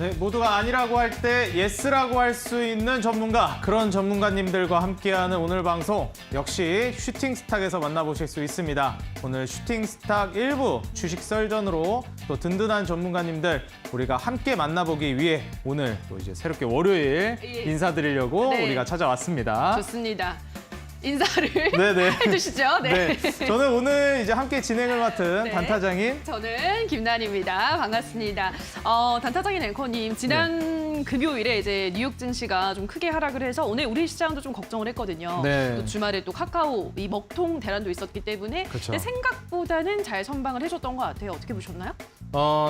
네, 모두가 아니라고 할 때 예스라고 할 수 있는 전문가, 그런 전문가님들과 함께하는 오늘 방송 역시 슈팅스탁에서 만나보실 수 있습니다. 오늘 슈팅스탁 1부 주식 썰전으로 또 든든한 전문가님들 우리가 함께 만나보기 위해 오늘 또 이제 새롭게 월요일 인사드리려고 네. 우리가 찾아왔습니다. 좋습니다. 인사를 네네. 해주시죠. 네. 저는 오늘 이제 함께 진행을 맡은 네. 단타장인 저는 김난입니다. 반갑습니다. 단타장인 앵커님, 지난 금요일에 이제 뉴욕 증시가 좀 크게 하락을 해서 오늘 우리 시장도 좀 걱정을 했거든요. 네. 또 주말에 또 카카오 이 먹통 대란도 있었기 때문에 그쵸. 근데 생각보다는 잘 선방을 해줬던 것 같아요. 어떻게 보셨나요?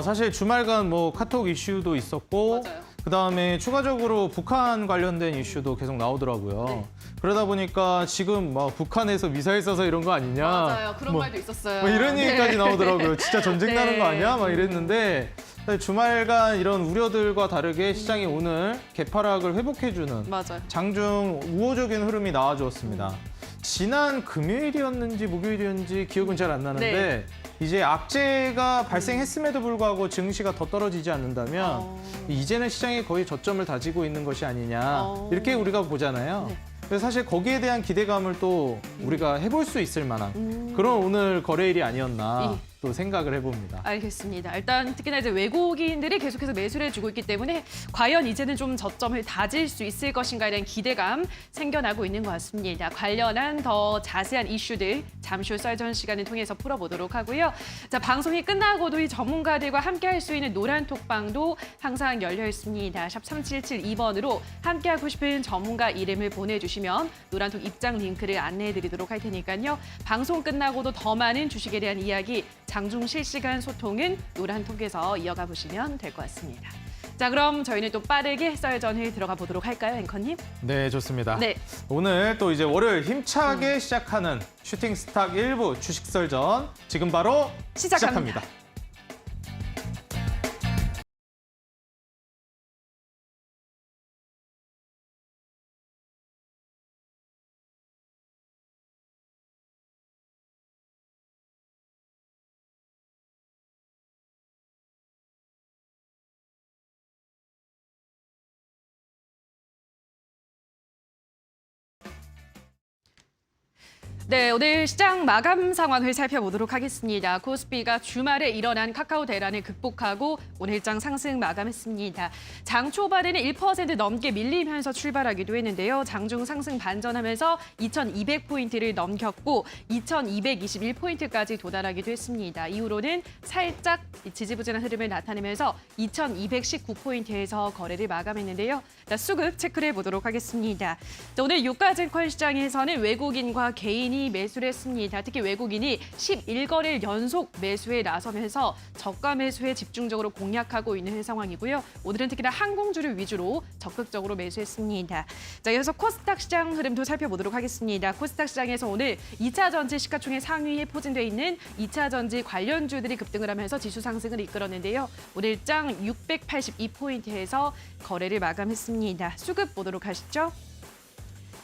사실 주말간 뭐 카톡 이슈도 있었고 맞아요. 그다음에 추가적으로 북한 관련된 이슈도 계속 나오더라고요. 네. 그러다 보니까 지금 막 북한에서 미사일 쏴서 이런 거 아니냐. 맞아요. 그런 뭐, 말도 있었어요. 뭐 이런 네. 얘기까지 나오더라고요. 진짜 전쟁 네. 나는 거 아니야? 막 이랬는데 사실 주말간 이런 우려들과 다르게 시장이 오늘 개파락을 회복해주는 맞아요. 장중 우호적인 흐름이 나와주었습니다. 지난 금요일이었는지 목요일이었는지 기억은 잘 안 나는데 네. 이제 악재가 발생했음에도 불구하고 증시가 더 떨어지지 않는다면 어. 이제는 시장이 거의 저점을 다지고 있는 것이 아니냐 이렇게 우리가 보잖아요. 네. 그래서 사실 거기에 대한 기대감을 또 우리가 해볼 수 있을 만한 그런 오늘 거래일이 아니었나 또 생각을 해봅니다. 알겠습니다. 일단 특히나 이제 외국인들이 계속해서 매수를 해주고 있기 때문에 과연 이제는 좀 저점을 다질 수 있을 것인가에 대한 기대감 생겨나고 있는 것 같습니다. 관련한 더 자세한 이슈들 잠시 후 썰전 시간을 통해서 풀어보도록 하고요. 자, 방송이 끝나고도 이 전문가들과 함께 할 수 있는 노란 톡방도 항상 열려 있습니다. 샵 3772번으로 함께하고 싶은 전문가 이름을 보내주시면 노란톡 입장 링크를 안내해드리도록 할 테니까요. 방송 끝나고도 더 많은 주식에 대한 이야기 장중 실시간 소통은 노란톡에서 이어가 보시면 될 것 같습니다. 자, 그럼 저희는 또 빠르게 썰전을 들어가 보도록 할까요, 앵커님? 네, 좋습니다. 네. 오늘 또 이제 월요일 힘차게 시작하는 슈팅스탁 1부 주식설전 지금 바로 시작합니다. 네, 오늘 시장 마감 상황을 살펴보도록 하겠습니다. 코스피가 주말에 일어난 카카오 대란을 극복하고 오늘장 상승 마감했습니다. 장 초반에는 1% 넘게 밀리면서 출발하기도 했는데요. 장중 상승 반전하면서 2,200포인트를 넘겼고 2,221포인트까지 도달하기도 했습니다. 이후로는 살짝 지지부진한 흐름을 나타내면서 2,219포인트에서 거래를 마감했는데요. 자, 수급 체크를 해보도록 하겠습니다. 자, 오늘 유가증권 시장에서는 외국인과 개인이 매수를 했습니다. 특히 외국인이 11거래일 연속 매수에 나서면서 저가 매수에 집중적으로 공략하고 있는 상황이고요. 오늘은 특히나 항공주를 위주로 적극적으로 매수했습니다. 자, 이어서 코스닥 시장 흐름도 살펴보도록 하겠습니다. 코스닥 시장에서 오늘 2차 전지 시가총액 상위에 포진돼 있는 2차 전지 관련주들이 급등을 하면서 지수 상승을 이끌었는데요. 오늘장 682포인트에서 거래를 마감했습니다. 수급 보도록 하시죠.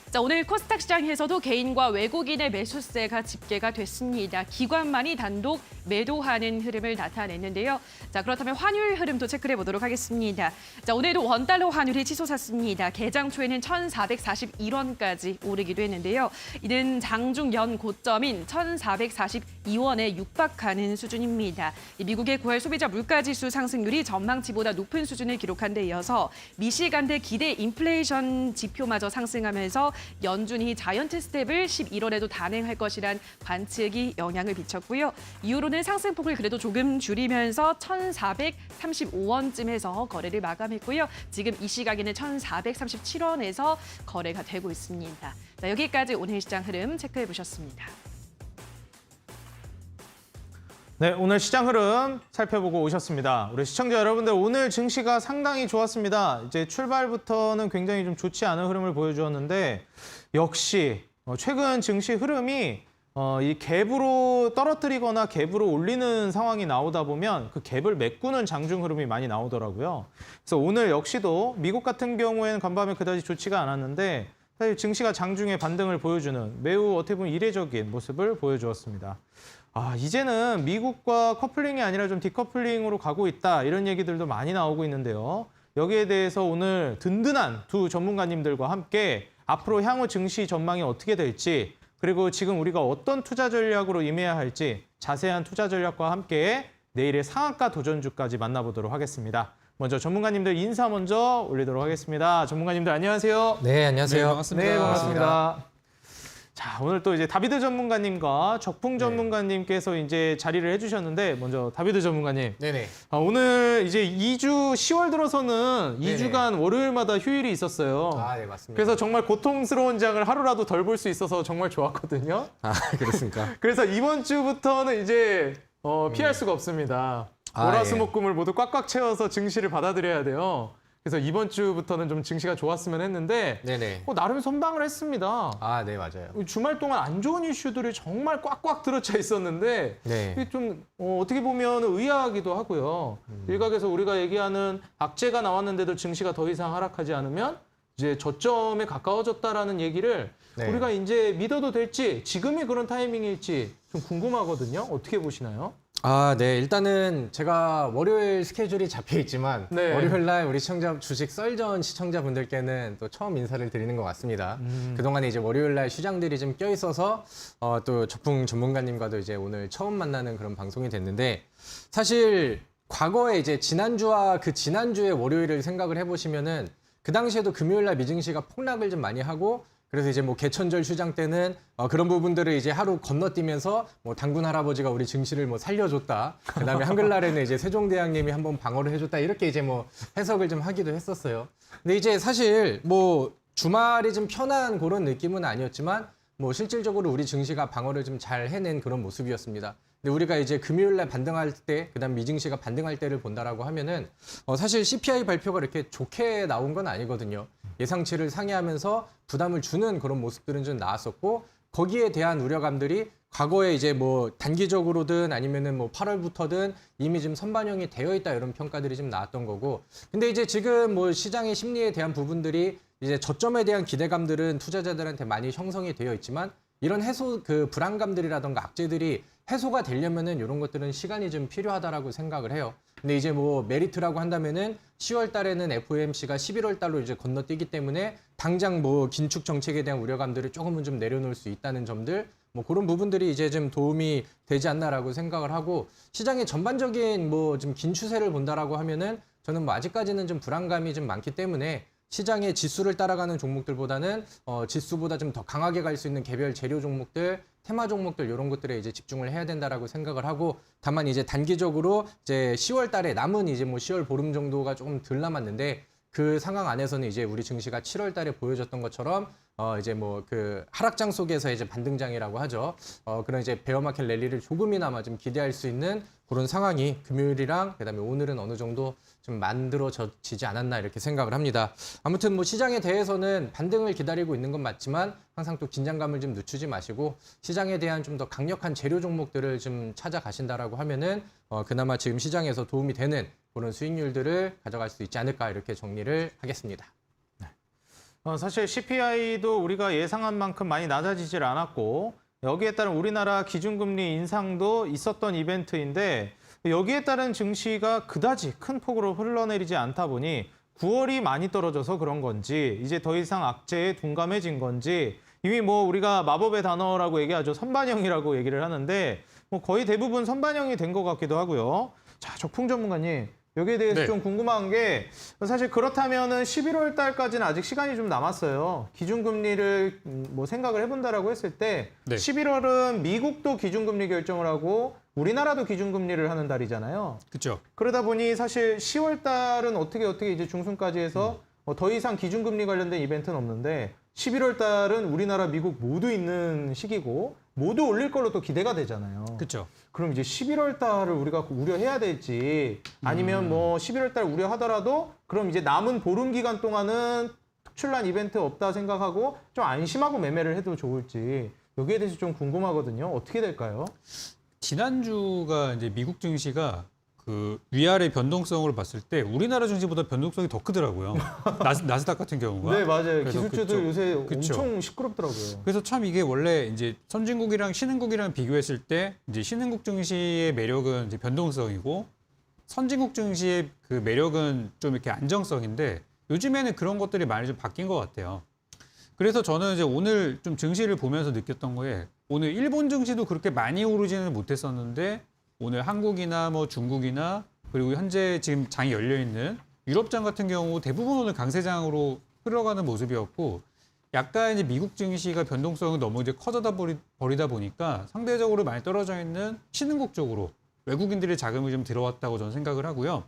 자, 오늘 코스닥 시장에서도 개인과 외국인의 매수세가 집계가 됐습니다. 기관만이 단독 매도하는 흐름을 나타냈는데요. 자, 그렇다면 환율 흐름도 체크해 보도록 하겠습니다. 자, 오늘도 원달러 환율이 치솟았습니다. 개장 초에는 1,441원까지 오르기도 했는데요. 이는 장중 연 고점인 1,442원에 육박하는 수준입니다. 미국의 9월 소비자 물가지수 상승률이 전망치보다 높은 수준을 기록한 데 이어서 미시간대 기대 인플레이션 지표마저 상승하면서 연준이 자이언트 스텝을 11월에도 단행할 것이란 관측이 영향을 미쳤고요. 이후로는 상승폭을 그래도 조금 줄이면서 1,435원쯤에서 거래를 마감했고요. 지금 이 시각에는 1,437원에서 거래가 되고 있습니다. 자, 여기까지 오늘 시장 흐름 체크해 보셨습니다. 네, 오늘 시장 흐름 살펴보고 오셨습니다. 우리 시청자 여러분들, 오늘 증시가 상당히 좋았습니다. 이제 출발부터는 굉장히 좀 좋지 않은 흐름을 보여주었는데 역시 최근 증시 흐름이 이 갭으로 떨어뜨리거나 갭으로 올리는 상황이 나오다 보면 그 갭을 메꾸는 장중 흐름이 많이 나오더라고요. 그래서 오늘 역시도 미국 같은 경우에는 간밤에 그다지 좋지가 않았는데 사실 증시가 장중에 반등을 보여주는 매우 어떻게 보면 이례적인 모습을 보여주었습니다. 이제는 미국과 커플링이 아니라 좀 디커플링으로 가고 있다, 이런 얘기들도 많이 나오고 있는데요. 여기에 대해서 오늘 든든한 두 전문가님들과 함께 앞으로 향후 증시 전망이 어떻게 될지 그리고 지금 우리가 어떤 투자 전략으로 임해야 할지 자세한 투자 전략과 함께 내일의 상한가 도전주까지 만나보도록 하겠습니다. 먼저 전문가님들 인사 먼저 올리도록 하겠습니다. 전문가님들 안녕하세요. 네, 안녕하세요. 네, 반갑습니다. 네, 반갑습니다. 자, 오늘 또 이제 다비드 전문가님과 적풍 전문가님께서 이제 자리를 해주셨는데 먼저 다비드 전문가님. 네네. 오늘 이제 2주 10월 들어서는 네네. 2주간 월요일마다 휴일이 있었어요. 아, 네, 맞습니다. 그래서 정말 고통스러운 장을 하루라도 덜 볼 수 있어서 정말 좋았거든요. 아, 그렇습니까? 그래서 이번 주부터는 이제 피할 수가 없습니다. 아, 월화수목금을 모두 꽉꽉 채워서 증시를 받아들여야 돼요. 그래서 이번 주부터는 좀 증시가 좋았으면 했는데 네네. 나름 선방을 했습니다. 아, 네, 맞아요. 주말 동안 안 좋은 이슈들이 정말 꽉꽉 들어차 있었는데 네. 이게 좀 어떻게 보면 의아하기도 하고요. 일각에서 우리가 얘기하는 악재가 나왔는데도 증시가 더 이상 하락하지 않으면 이제 저점에 가까워졌다라는 얘기를 네. 우리가 이제 믿어도 될지 지금이 그런 타이밍일지 좀 궁금하거든요. 어떻게 보시나요? 아, 네. 일단은 제가 월요일 스케줄이 잡혀 있지만 네. 월요일 날 우리 시청자 주식 썰전 시청자분들께는 또 처음 인사를 드리는 것 같습니다. 그동안에 이제 월요일 날 시장들이 좀 껴 있어서 또 적풍 전문가님과도 이제 오늘 처음 만나는 그런 방송이 됐는데 사실 과거에 이제 지난주와 그 지난주의 월요일을 생각을 해보시면은 그 당시에도 금요일 날 미증시가 폭락을 좀 많이 하고 그래서 이제 뭐 개천절 휴장 때는 그런 부분들을 이제 하루 건너뛰면서 뭐 당군 할아버지가 우리 증시를 뭐 살려줬다. 그다음에 한글날에는 이제 세종대왕님이 한번 방어를 해줬다. 이렇게 이제 뭐 해석을 좀 하기도 했었어요. 근데 이제 사실 뭐 주말이 좀 편한 그런 느낌은 아니었지만 뭐 실질적으로 우리 증시가 방어를 좀 잘 해낸 그런 모습이었습니다. 근데 우리가 이제 금요일 날 반등할 때, 그다음 미증시가 반등할 때를 본다라고 하면은 사실 CPI 발표가 이렇게 좋게 나온 건 아니거든요. 예상치를 상회하면서 부담을 주는 그런 모습들은 좀 나왔었고 거기에 대한 우려감들이 과거에 이제 뭐 단기적으로든 아니면은 뭐 8월부터든 이미 좀 선반영이 되어 있다 이런 평가들이 좀 나왔던 거고. 근데 이제 지금 뭐 시장의 심리에 대한 부분들이 이제 저점에 대한 기대감들은 투자자들한테 많이 형성이 되어 있지만 이런 그 불안감들이라던가 악재들이 해소가 되려면은 이런 것들은 시간이 좀 필요하다라고 생각을 해요. 근데 이제 뭐 메리트라고 한다면은 10월 달에는 FOMC가 11월 달로 이제 건너뛰기 때문에 당장 뭐 긴축 정책에 대한 우려감들을 조금은 좀 내려놓을 수 있다는 점들 뭐 그런 부분들이 이제 좀 도움이 되지 않나라고 생각을 하고 시장의 전반적인 뭐 좀 긴 추세를 본다라고 하면은 저는 뭐 아직까지는 좀 불안감이 좀 많기 때문에 시장의 지수를 따라가는 종목들보다는 지수보다 좀 더 강하게 갈 수 있는 개별 재료 종목들, 테마 종목들 이런 것들에 이제 집중을 해야 된다라고 생각을 하고 다만 이제 단기적으로 이제 10월 달에 남은 이제 뭐 10월 보름 정도가 조금 덜 남았는데 그 상황 안에서는 이제 우리 증시가 7월 달에 보여줬던 것처럼 이제 뭐 그 하락장 속에서 이제 반등장이라고 하죠. 그런 이제 베어마켓 랠리를 조금이나마 좀 기대할 수 있는 그런 상황이 금요일이랑 그다음에 오늘은 어느 정도 좀 만들어지지 않았나 이렇게 생각을 합니다. 아무튼 뭐 시장에 대해서는 반등을 기다리고 있는 건 맞지만 항상 또 긴장감을 좀 늦추지 마시고 시장에 대한 좀 더 강력한 재료 종목들을 좀 찾아가신다라고 하면은 그나마 지금 시장에서 도움이 되는 그런 수익률들을 가져갈 수 있지 않을까 이렇게 정리를 하겠습니다. 사실 CPI도 우리가 예상한 만큼 많이 낮아지질 않았고 여기에 따른 우리나라 기준금리 인상도 있었던 이벤트인데 여기에 따른 증시가 그다지 큰 폭으로 흘러내리지 않다 보니 9월이 많이 떨어져서 그런 건지 이제 더 이상 악재에 둔감해진 건지 이미 뭐 우리가 마법의 단어라고 얘기하죠. 선반영이라고 얘기를 하는데 뭐 거의 대부분 선반영이 된 것 같기도 하고요. 자, 적풍 전문가님. 여기에 대해서 네. 좀 궁금한 게 사실 그렇다면은 11월 달까지는 아직 시간이 좀 남았어요. 기준금리를 뭐 생각을 해본다라고 했을 때 네. 11월은 미국도 기준금리 결정을 하고 우리나라도 기준금리를 하는 달이잖아요. 그렇죠. 그러다 보니 사실 10월 달은 어떻게 이제 중순까지 해서 더 이상 기준금리 관련된 이벤트는 없는데 11월 달은 우리나라, 미국 모두 있는 시기고 모두 올릴 걸로 또 기대가 되잖아요. 그렇죠. 그럼 이제 11월 달을 우리가 우려해야 될지 아니면 뭐 11월 달 우려하더라도 그럼 이제 남은 보름 기간 동안은 특출난 이벤트 없다 생각하고 좀 안심하고 매매를 해도 좋을지 여기에 대해서 좀 궁금하거든요. 어떻게 될까요? 지난주가 이제 미국 증시가 그 위아래 변동성을 봤을 때 우리나라 증시보다 변동성이 더 크더라고요. 나스닥 같은 경우가. 네, 맞아요. 그래서 기술주들 그쪽, 요새 그쵸. 엄청 시끄럽더라고요. 그래서 참 이게 원래 이제 선진국이랑 신흥국이랑 비교했을 때 이제 신흥국 증시의 매력은 이제 변동성이고 선진국 증시의 그 매력은 좀 이렇게 안정성인데 요즘에는 그런 것들이 많이 좀 바뀐 것 같아요. 그래서 저는 이제 오늘 좀 증시를 보면서 느꼈던 거에 오늘 일본 증시도 그렇게 많이 오르지는 못했었는데 오늘 한국이나 뭐 중국이나 그리고 현재 지금 장이 열려 있는 유럽장 같은 경우 대부분 오늘 강세장으로 흘러가는 모습이었고 약간 이제 미국 증시가 변동성이 너무 이제 커져다 버리다 보니까 상대적으로 많이 떨어져 있는 신흥국 쪽으로 외국인들의 자금이 좀 들어왔다고 저는 생각을 하고요.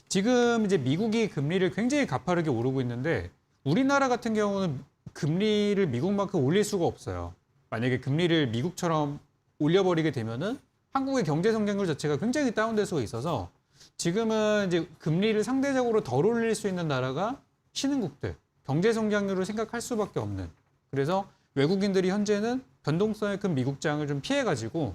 지금 이제 미국이 금리를 굉장히 가파르게 오르고 있는데 우리나라 같은 경우는 금리를 미국만큼 올릴 수가 없어요. 만약에 금리를 미국처럼 올려버리게 되면은 한국의 경제 성장률 자체가 굉장히 다운될 수가 있어서 지금은 이제 금리를 상대적으로 덜 올릴 수 있는 나라가 신흥국들, 경제 성장률을 생각할 수밖에 없는. 그래서 외국인들이 현재는 변동성이 큰 미국장을 좀 피해가지고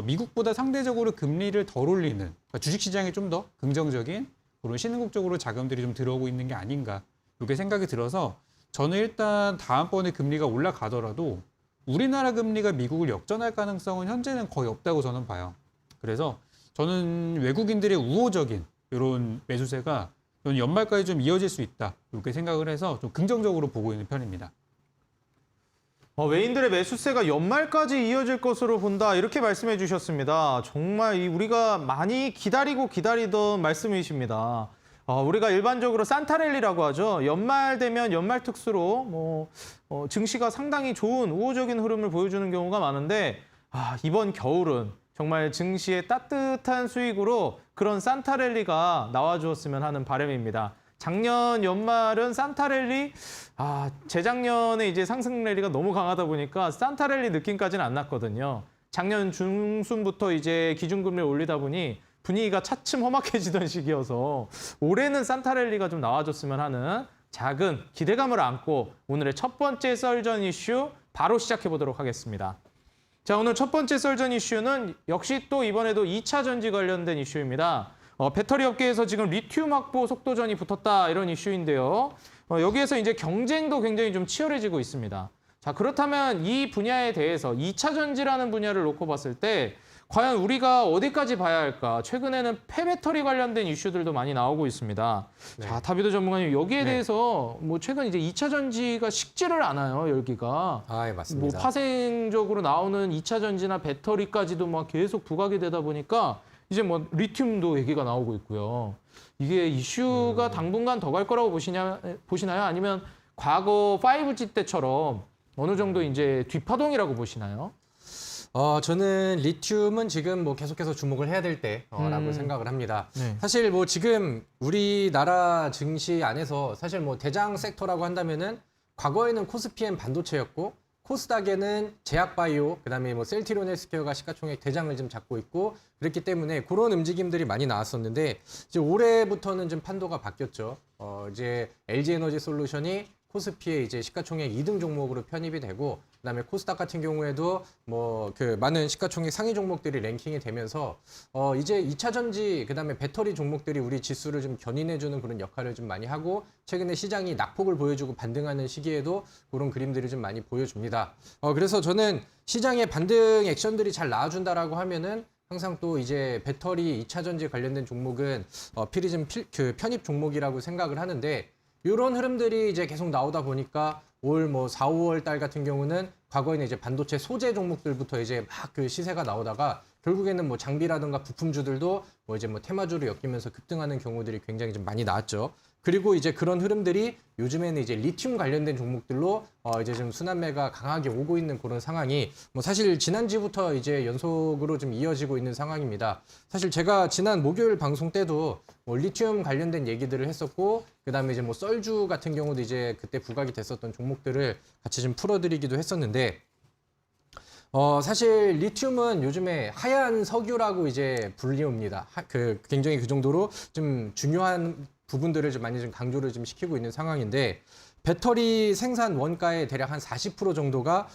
미국보다 상대적으로 금리를 덜 올리는, 그러니까 주식시장이 좀 더 긍정적인 그런 신흥국 쪽으로 자금들이 좀 들어오고 있는 게 아닌가 이렇게 생각이 들어서 저는 일단 다음번에 금리가 올라가더라도 우리나라 금리가 미국을 역전할 가능성은 현재는 거의 없다고 저는 봐요. 그래서 저는 외국인들의 우호적인 이런 매수세가 저는 연말까지 좀 이어질 수 있다 이렇게 생각을 해서 좀 긍정적으로 보고 있는 편입니다. 외인들의 매수세가 연말까지 이어질 것으로 본다 이렇게 말씀해 주셨습니다. 정말 우리가 많이 기다리던 말씀이십니다. 우리가 일반적으로 산타랠리라고 하죠. 연말 되면 연말 특수로 증시가 상당히 좋은 우호적인 흐름을 보여주는 경우가 많은데 이번 겨울은 정말 증시의 따뜻한 수익으로 그런 산타랠리가 나와주었으면 하는 바람입니다. 작년 연말은 산타랠리, 재작년에 이제 상승 랠리가 너무 강하다 보니까 산타랠리 느낌까지는 안 났거든요. 작년 중순부터 이제 기준금리를 올리다 보니 분위기가 차츰 험악해지던 시기여서 올해는 산타랠리가 좀 나와줬으면 하는 작은 기대감을 안고 오늘의 첫 번째 썰전 이슈 바로 시작해 보도록 하겠습니다. 자, 오늘 첫 번째 썰전 이슈는 역시 또 이번에도 2차 전지 관련된 이슈입니다. 배터리 업계에서 지금 리튬 확보 속도전이 붙었다 이런 이슈인데요. 여기에서 이제 경쟁도 굉장히 좀 치열해지고 있습니다. 자, 그렇다면 이 분야에 대해서 2차 전지라는 분야를 놓고 봤을 때 과연 우리가 어디까지 봐야 할까? 최근에는 폐배터리 관련된 이슈들도 많이 나오고 있습니다. 네. 자, 다비드 전문가님 여기에 네. 대해서 최근 이제 2차 전지가 식지를 않아요, 열기가. 예, 맞습니다. 파생적으로 나오는 2차 전지나 배터리까지도 막 계속 부각이 되다 보니까 이제 리튬도 얘기가 나오고 있고요. 이게 이슈가 당분간 더 갈 거라고 보시나요? 아니면 과거 5G 때처럼 어느 정도 이제 뒷파동이라고 보시나요? 저는 리튬은 지금 계속해서 주목을 해야 될 때라고 생각을 합니다. 네. 사실 지금 우리나라 증시 안에서 사실 대장 섹터라고 한다면은 과거에는 코스피엔 반도체였고 코스닥에는 제약바이오, 그다음에 셀트리온 헬스케어가 시가총액 대장을 좀 잡고 있고 그렇기 때문에 그런 움직임들이 많이 나왔었는데 이제 올해부터는 좀 판도가 바뀌었죠. 이제 LG에너지 솔루션이 코스피에 이제 시가총액 2등 종목으로 편입이 되고 그다음에 코스닥 같은 경우에도 많은 시가총액 상위 종목들이 랭킹이 되면서 이제 2차 전지 그다음에 배터리 종목들이 우리 지수를 좀 견인해주는 그런 역할을 좀 많이 하고 최근에 시장이 낙폭을 보여주고 반등하는 시기에도 그런 그림들이 좀 많이 보여줍니다. 그래서 저는 시장의 반등 액션들이 잘 나와준다라고 하면은 항상 또 이제 배터리 2차 전지 관련된 종목은 필히 편입 종목이라고 생각을 하는데 이런 흐름들이 이제 계속 나오다 보니까 올 4, 5월 달 같은 경우는 과거에는 이제 반도체 소재 종목들부터 이제 막 시세가 나오다가 결국에는 장비라든가 부품주들도 이제 테마주로 엮이면서 급등하는 경우들이 굉장히 좀 많이 나왔죠. 그리고 이제 그런 흐름들이 요즘에는 이제 리튬 관련된 종목들로 이제 좀 순환매가 강하게 오고 있는 그런 상황이 사실 지난주부터 이제 연속으로 좀 이어지고 있는 상황입니다. 사실 제가 지난 목요일 방송 때도 리튬 관련된 얘기들을 했었고 그다음에 이제 썰주 같은 경우도 이제 그때 부각이 됐었던 종목들을 같이 좀 풀어드리기도 했었는데 사실 리튬은 요즘에 하얀 석유라고 이제 불리웁니다. 굉장히 그 정도로 좀 중요한 부분들을 좀 많이 좀 강조를 좀 시키고 있는 상황인데 배터리 생산 원가의 대략 한 40% 정도가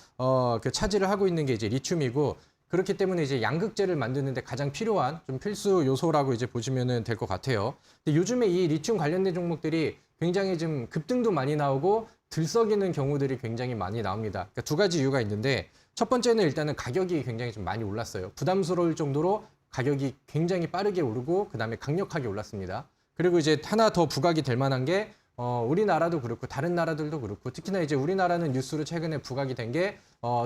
차지를 하고 있는 게 이제 리튬이고 그렇기 때문에 이제 양극재를 만드는데 가장 필요한 좀 필수 요소라고 이제 보시면 될 것 같아요. 근데 요즘에 이 리튬 관련된 종목들이 굉장히 좀 급등도 많이 나오고 들썩이는 경우들이 굉장히 많이 나옵니다. 그러니까 두 가지 이유가 있는데 첫 번째는 일단은 가격이 굉장히 좀 많이 올랐어요. 부담스러울 정도로 가격이 굉장히 빠르게 오르고 그다음에 강력하게 올랐습니다. 그리고 이제 하나 더 부각이 될 만한 게 우리나라도 그렇고 다른 나라들도 그렇고 특히나 이제 우리나라는 뉴스로 최근에 부각이 된 게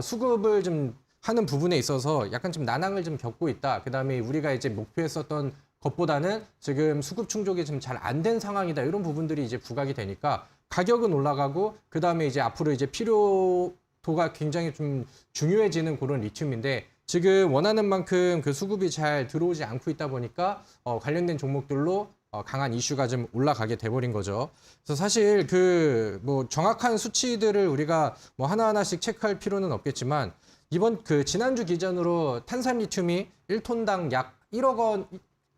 수급을 좀 하는 부분에 있어서 약간 좀 난항을 좀 겪고 있다. 그다음에 우리가 이제 목표했었던 것보다는 지금 수급 충족이 좀 잘 안 된 상황이다. 이런 부분들이 이제 부각이 되니까 가격은 올라가고 그다음에 이제 앞으로 이제 필요도가 굉장히 좀 중요해지는 그런 리튬인데 지금 원하는 만큼 그 수급이 잘 들어오지 않고 있다 보니까 관련된 종목들로 강한 이슈가 좀 올라가게 돼버린 거죠. 그래서 사실 그 뭐 정확한 수치들을 우리가 뭐 하나하나씩 체크할 필요는 없겠지만 이번 그 지난주 기준으로 탄산 리튬이 1톤당 약 1억 원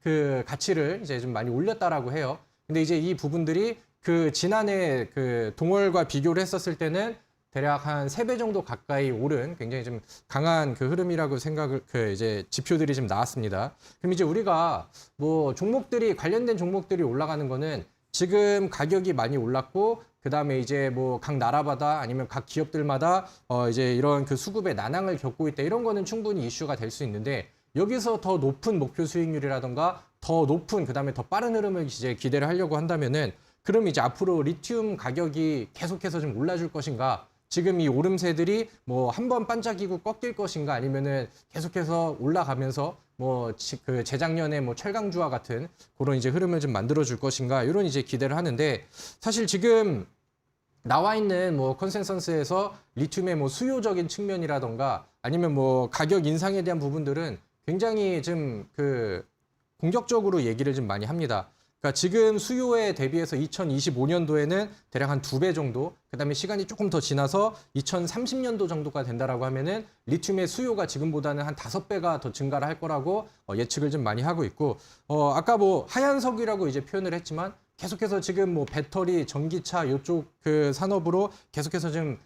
그 가치를 이제 좀 많이 올렸다라고 해요. 근데 이제 이 부분들이 그 지난해 그 동월과 비교를 했었을 때는 대략 한 3배 정도 가까이 오른 굉장히 좀 강한 그 흐름이라고 생각을 그 이제 지표들이 좀 나왔습니다. 그럼 이제 우리가 뭐 종목들이 관련된 종목들이 올라가는 거는 지금 가격이 많이 올랐고 그다음에 이제 뭐 각 나라마다 아니면 각 기업들마다 이제 이런 그 수급의 난항을 겪고 있다. 이런 거는 충분히 이슈가 될 수 있는데 여기서 더 높은 목표 수익률이라던가 더 높은 그다음에 더 빠른 흐름을 이제 기대를 하려고 한다면은 그럼 이제 앞으로 리튬 가격이 계속해서 좀 올라줄 것인가? 지금 이 오름세들이 뭐 한 번 반짝이고 꺾일 것인가 아니면은 계속해서 올라가면서 뭐 그 재작년에 뭐 철강주와 같은 그런 이제 흐름을 좀 만들어 줄 것인가 이런 이제 기대를 하는데 사실 지금 나와 있는 뭐 컨센서스에서 리튬의 뭐 수요적인 측면이라던가 아니면 뭐 가격 인상에 대한 부분들은 굉장히 좀 그 공격적으로 얘기를 좀 많이 합니다. 그러니까 지금 수요에 대비해서 2025년도에는 대략 한 2배 정도, 그다음에 시간이 조금 더 지나서 2030년도 정도가 된다라고 하면은 리튬의 수요가 지금보다는 한 5배가 더 증가를 할 거라고 예측을 좀 많이 하고 있고, 아까 뭐 하얀석이라고 이제 표현을 했지만 계속해서 지금 뭐 배터리, 전기차 이쪽 그 산업으로 계속해서 좀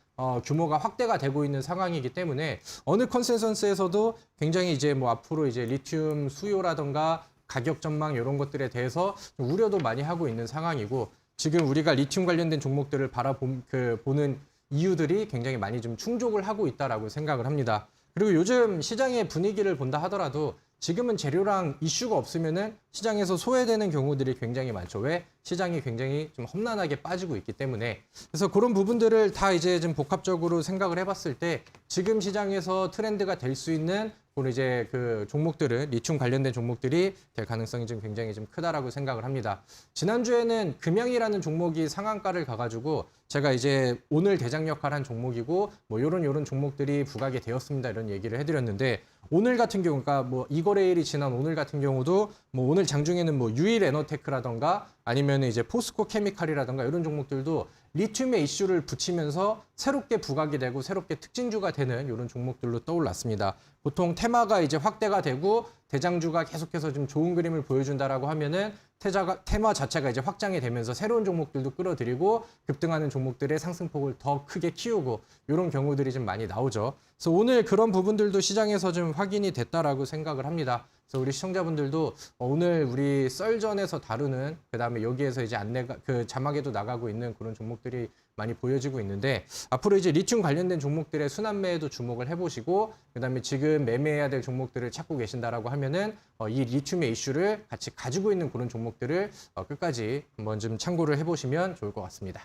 규모가 확대가 되고 있는 상황이기 때문에 어느 컨센서스에서도 굉장히 이제 뭐 앞으로 이제 리튬 수요라던가 가격 전망 이런 것들에 대해서 좀 우려도 많이 하고 있는 상황이고 지금 우리가 리튬 관련된 종목들을 보는 이유들이 굉장히 많이 좀 충족을 하고 있다라고 생각을 합니다. 그리고 요즘 시장의 분위기를 본다 하더라도 지금은 재료랑 이슈가 없으면은 시장에서 소외되는 경우들이 굉장히 많죠. 왜? 시장이 굉장히 좀 험난하게 빠지고 있기 때문에. 그래서 그런 부분들을 다 이제 좀 복합적으로 생각을 해봤을 때 지금 시장에서 트렌드가 될 수 있는 그런 이제 그 종목들은 리튬 관련된 종목들이 될 가능성이 좀 굉장히 좀 크다라고 생각을 합니다. 지난주에는 금양이라는 종목이 상한가를 가가지고 제가 이제 오늘 대장 역할한 종목이고 뭐 요런 종목들이 부각이 되었습니다. 이런 얘기를 해드렸는데 오늘 같은 경우가 뭐 이 거래일이 지난 오늘 같은 경우도 뭐 오늘 장중에는 뭐 유일 에너테크라던가 아니면 이제 포스코 케미칼이라던가 이런 종목들도 리튬의 이슈를 붙이면서 새롭게 부각이 되고 새롭게 특징주가 되는 이런 종목들로 떠올랐습니다. 보통 테마가 이제 확대가 되고 대장주가 계속해서 좀 좋은 그림을 보여준다라고 하면은 테마 자체가 이제 확장이 되면서 새로운 종목들도 끌어들이고 급등하는 종목들의 상승폭을 더 크게 키우고 이런 경우들이 좀 많이 나오죠. 그래서 오늘 그런 부분들도 시장에서 좀 확인이 됐다라고 생각을 합니다. 그래서 우리 시청자분들도 오늘 우리 썰전에서 다루는 그다음에 여기에서 이제 안내가 그 자막에도 나가고 있는 그런 종목들이 많이 보여지고 있는데 앞으로 이제 리튬 관련된 종목들의 순환매에도 주목을 해보시고 그다음에 지금 매매해야 될 종목들을 찾고 계신다라고 하면은 이 리튬의 이슈를 같이 가지고 있는 그런 종목들을 끝까지 한번 좀 참고를 해보시면 좋을 것 같습니다.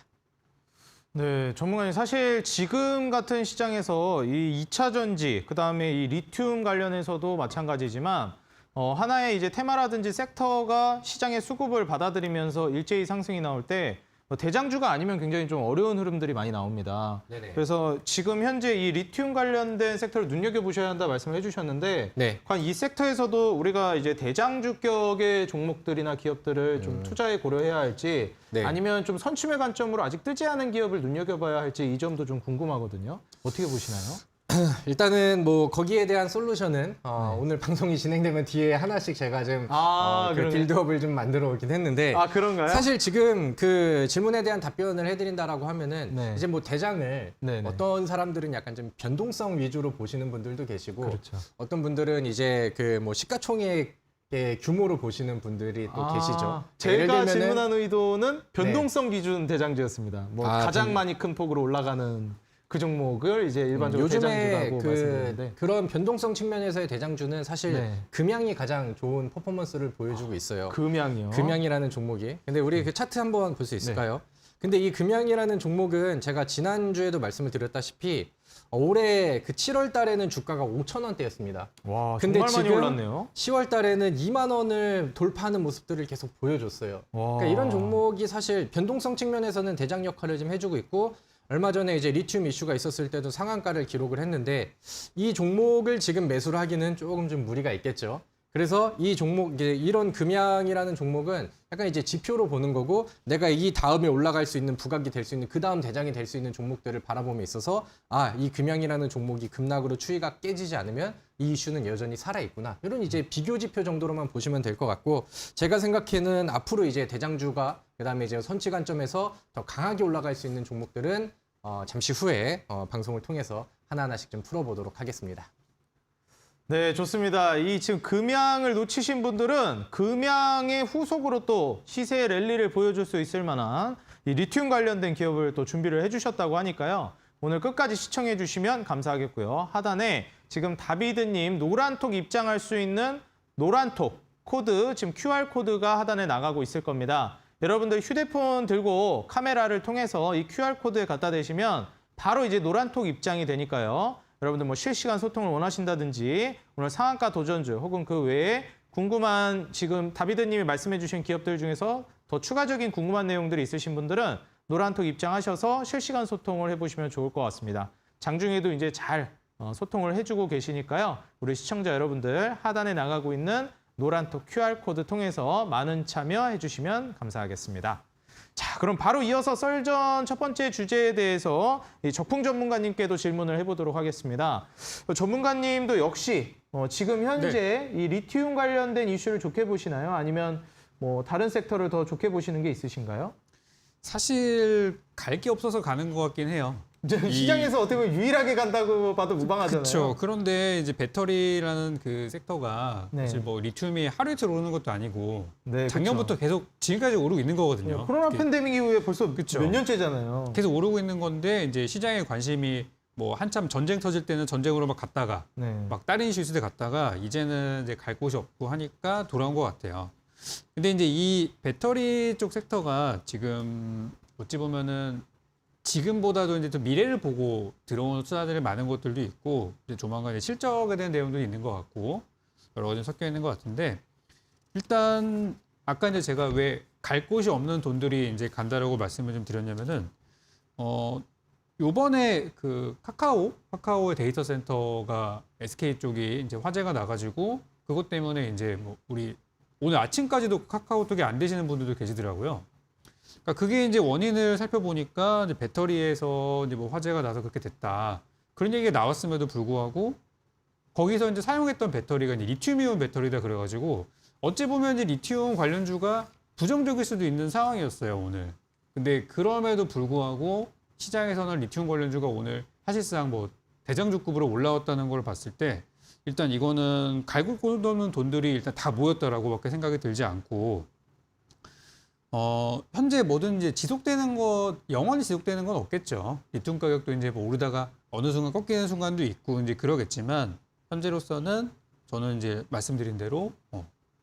네, 전문가님 사실 지금 같은 시장에서 이 2차 전지, 그다음에 이 리튬 관련해서도 마찬가지지만 하나의 이제 테마라든지 섹터가 시장의 수급을 받아들이면서 일제히 상승이 나올 때 대장주가 아니면 굉장히 좀 어려운 흐름들이 많이 나옵니다. 네네. 그래서 지금 현재 이 리튬 관련된 섹터를 눈여겨보셔야 한다 말씀을 해주셨는데 네. 과연 이 섹터에서도 우리가 이제 대장주격의 종목들이나 기업들을 좀 투자에 고려해야 할지 네. 아니면 좀 선취매 관점으로 아직 뜨지 않은 기업을 눈여겨봐야 할지 이 점도 좀 궁금하거든요. 어떻게 보시나요? 일단은 뭐 거기에 대한 솔루션은 오늘 방송이 진행되면 뒤에 하나씩 제가 좀 그 그러네. 빌드업을 좀 만들어 오긴 했는데 그런가요? 사실 지금 그 질문에 대한 답변을 해드린다라고 하면은 네. 이제 뭐 대장을 네네. 어떤 사람들은 약간 좀 변동성 위주로 보시는 분들도 계시고 그렇죠. 어떤 분들은 이제 그 뭐 시가총액의 규모로 보시는 분들이 또 계시죠. 예를 제가 들면은 질문한 의도는 변동성 기준 대장주였습니다. 뭐 가장 변- 많이 큰 폭으로 올라가는 그 종목을 이제 일반적으로 요즘에 대장주라고 말씀드렸는데 그런 변동성 측면에서의 대장주는 사실 네. 금양이 가장 좋은 퍼포먼스를 보여주고 있어요. 금양이요. 금양이라는 종목이. 근데 우리 그 차트 한번 볼 수 있을까요? 근데 이 금양이라는 종목은 제가 지난주에도 말씀을 드렸다시피 올해 그 7월 달에는 주가가 5,000원대였습니다. 와, 근데 정말 많이 지금 올랐네요. 10월 달에는 2만 원을 돌파하는 모습들을 계속 보여줬어요. 와. 그러니까 이런 종목이 사실 변동성 측면에서는 대장 역할을 좀 해주고 있고 얼마 전에 이제 리튬 이슈가 있었을 때도 상한가를 기록을 했는데 이 종목을 지금 매수를 하기는 조금 좀 무리가 있겠죠. 그래서 이 종목, 이제 이런 금양이라는 종목은 약간 이제 지표로 보는 거고 내가 이 다음에 올라갈 수 있는 부각이 될 수 있는 그 다음 대장이 될 수 있는 종목들을 바라봄에 있어서 아, 이 금양이라는 종목이 급락으로 추이가 깨지지 않으면 이 이슈는 여전히 살아있구나. 이런 이제 비교 지표 정도로만 보시면 될 것 같고 제가 생각해는 앞으로 이제 대장주가 그다음에 이제 선취 관점에서 더 강하게 올라갈 수 있는 종목들은 잠시 후에 방송을 통해서 하나하나씩 좀 풀어보도록 하겠습니다. 네, 좋습니다. 이 지금 금양을 놓치신 분들은 금양의 후속으로 또 시세의 랠리를 보여줄 수 있을 만한 이 리튬 관련된 기업을 또 준비를 해주셨다고 하니까요. 오늘 끝까지 시청해 주시면 감사하겠고요. 하단에 지금 다비드님 노란톡 입장할 수 있는 노란톡 코드, 지금 QR코드가 하단에 나가고 있을 겁니다. 여러분들 휴대폰 들고 카메라를 통해서 이 QR코드에 갖다 대시면 바로 이제 노란톡 입장이 되니까요. 여러분들 뭐 실시간 소통을 원하신다든지 오늘 상한가 도전주 혹은 그 외에 궁금한 지금 다비드님이 말씀해 주신 기업들 중에서 더 추가적인 궁금한 내용들이 있으신 분들은 노란톡 입장하셔서 실시간 소통을 해보시면 좋을 것 같습니다. 장중에도 이제 잘 소통을 해주고 계시니까요. 우리 시청자 여러분들 하단에 나가고 있는 노란톡 QR코드 통해서 많은 참여해 주시면 감사하겠습니다. 자, 그럼 바로 이어서 썰전 첫 번째 주제에 대해서 이 적풍 전문가님께도 질문을 해보도록 하겠습니다. 전문가님도 역시 지금 현재 이 리튬 관련된 이슈를 좋게 보시나요? 아니면 뭐 다른 섹터를 더 좋게 보시는 게 있으신가요? 사실 갈 게 없어서 가는 것 같긴 해요. 시장에서 어떻게 보면 유일하게 간다고 봐도 무방하잖아요. 그렇죠. 그런데 이제 배터리라는 그 섹터가 네. 사실 뭐 리튬이 하루 이틀 오르는 것도 아니고 네, 작년부터 계속 지금까지 오르고 있는 거거든요. 코로나 이렇게 팬데믹 이후에 벌써 그쵸. 몇 년째잖아요. 계속 오르고 있는 건데 이제 시장의 관심이 뭐 한참 전쟁 터질 때는 전쟁으로 막 갔다가 네. 막 다른 이슈 있을 때 갔다가 이제는 이제 갈 곳이 없고 하니까 돌아온 것 같아요. 근데 이제 이 배터리 쪽 섹터가 지금 어찌 보면은 지금보다도 이제 또 미래를 보고 들어오는 투자들이 많은 것들도 있고 이제 조만간 이제 실적에 대한 내용도 있는 것 같고 여러 가지 섞여 있는 것 같은데 일단 아까 이제 제가 왜 갈 곳이 없는 돈들이 이제 간다라고 말씀을 좀 드렸냐면은 요번에 그 카카오의 데이터 센터가 SK 쪽이 이제 화재가 나가지고 그것 때문에 이제 뭐 우리 오늘 아침까지도 카카오톡이 안 되시는 분들도 계시더라고요. 그러니까 그게 이제 원인을 살펴보니까 이제 배터리에서 이제 뭐 화재가 나서 그렇게 됐다. 그런 얘기가 나왔음에도 불구하고 거기서 이제 사용했던 배터리가 이제 리튬이온 배터리다 그래가지고 어찌 보면 이제 리튬 관련주가 부정적일 수도 있는 상황이었어요, 오늘. 근데 그럼에도 불구하고 시장에서는 리튬 관련주가 오늘 사실상 뭐 대장주급으로 올라왔다는 걸 봤을 때 일단 이거는 갈고 꽂는 돈들이 일단 다 모였다라고밖에 생각이 들지 않고 현재 뭐든지 지속되는 것, 영원히 지속되는 건 없겠죠. 리튬 가격도 이제 뭐 오르다가 어느 순간 꺾이는 순간도 있고 이제 그러겠지만 현재로서는 저는 이제 말씀드린 대로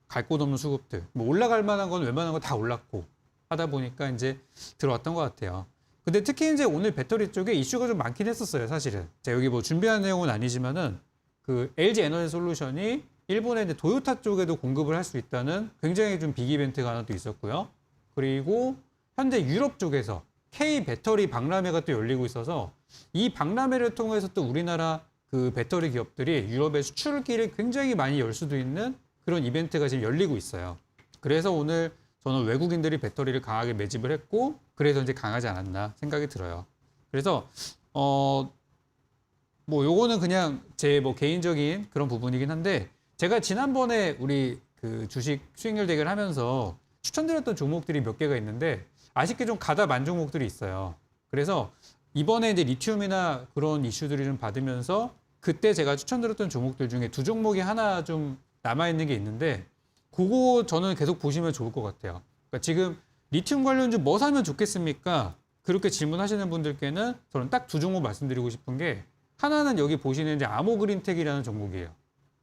갈 곳 없는 수급들, 뭐 올라갈 만한 건 웬만한 거 다 올랐고 하다 보니까 이제 들어왔던 것 같아요. 근데 특히 이제 오늘 배터리 쪽에 이슈가 좀 많긴 했었어요, 사실은. 제가 여기 뭐 준비한 내용은 아니지만은 그 LG 에너지 솔루션이 일본의 이제 도요타 쪽에도 공급을 할 수 있다는 굉장히 좀 빅 이벤트가 하나 또 있었고요. 그리고 현재 유럽 쪽에서 K 배터리 박람회가 또 열리고 있어서 이 박람회를 통해서 또 우리나라 그 배터리 기업들이 유럽의 수출길을 굉장히 많이 열 수도 있는 그런 이벤트가 지금 열리고 있어요. 그래서 오늘 저는 외국인들이 배터리를 강하게 매집을 했고 그래서 이제 강하지 않았나 생각이 들어요. 그래서 뭐 요거는 그냥 제 뭐 개인적인 그런 부분이긴 한데 제가 지난번에 우리 그 주식 수익률 대결 하면서 추천드렸던 종목들이 몇 개가 있는데 아쉽게 좀 가다 만 종목들이 있어요. 그래서 이번에 이제 리튬이나 그런 이슈들이 좀 받으면서 그때 제가 추천드렸던 종목들 중에 두 종목이 하나 좀 남아있는 게 있는데 그거 저는 계속 보시면 좋을 것 같아요. 그러니까 지금 리튬 관련주 뭐 사면 좋겠습니까? 그렇게 질문하시는 분들께는 저는 딱 두 종목 말씀드리고 싶은 게 하나는 여기 보시는 이제 아모그린텍이라는 종목이에요.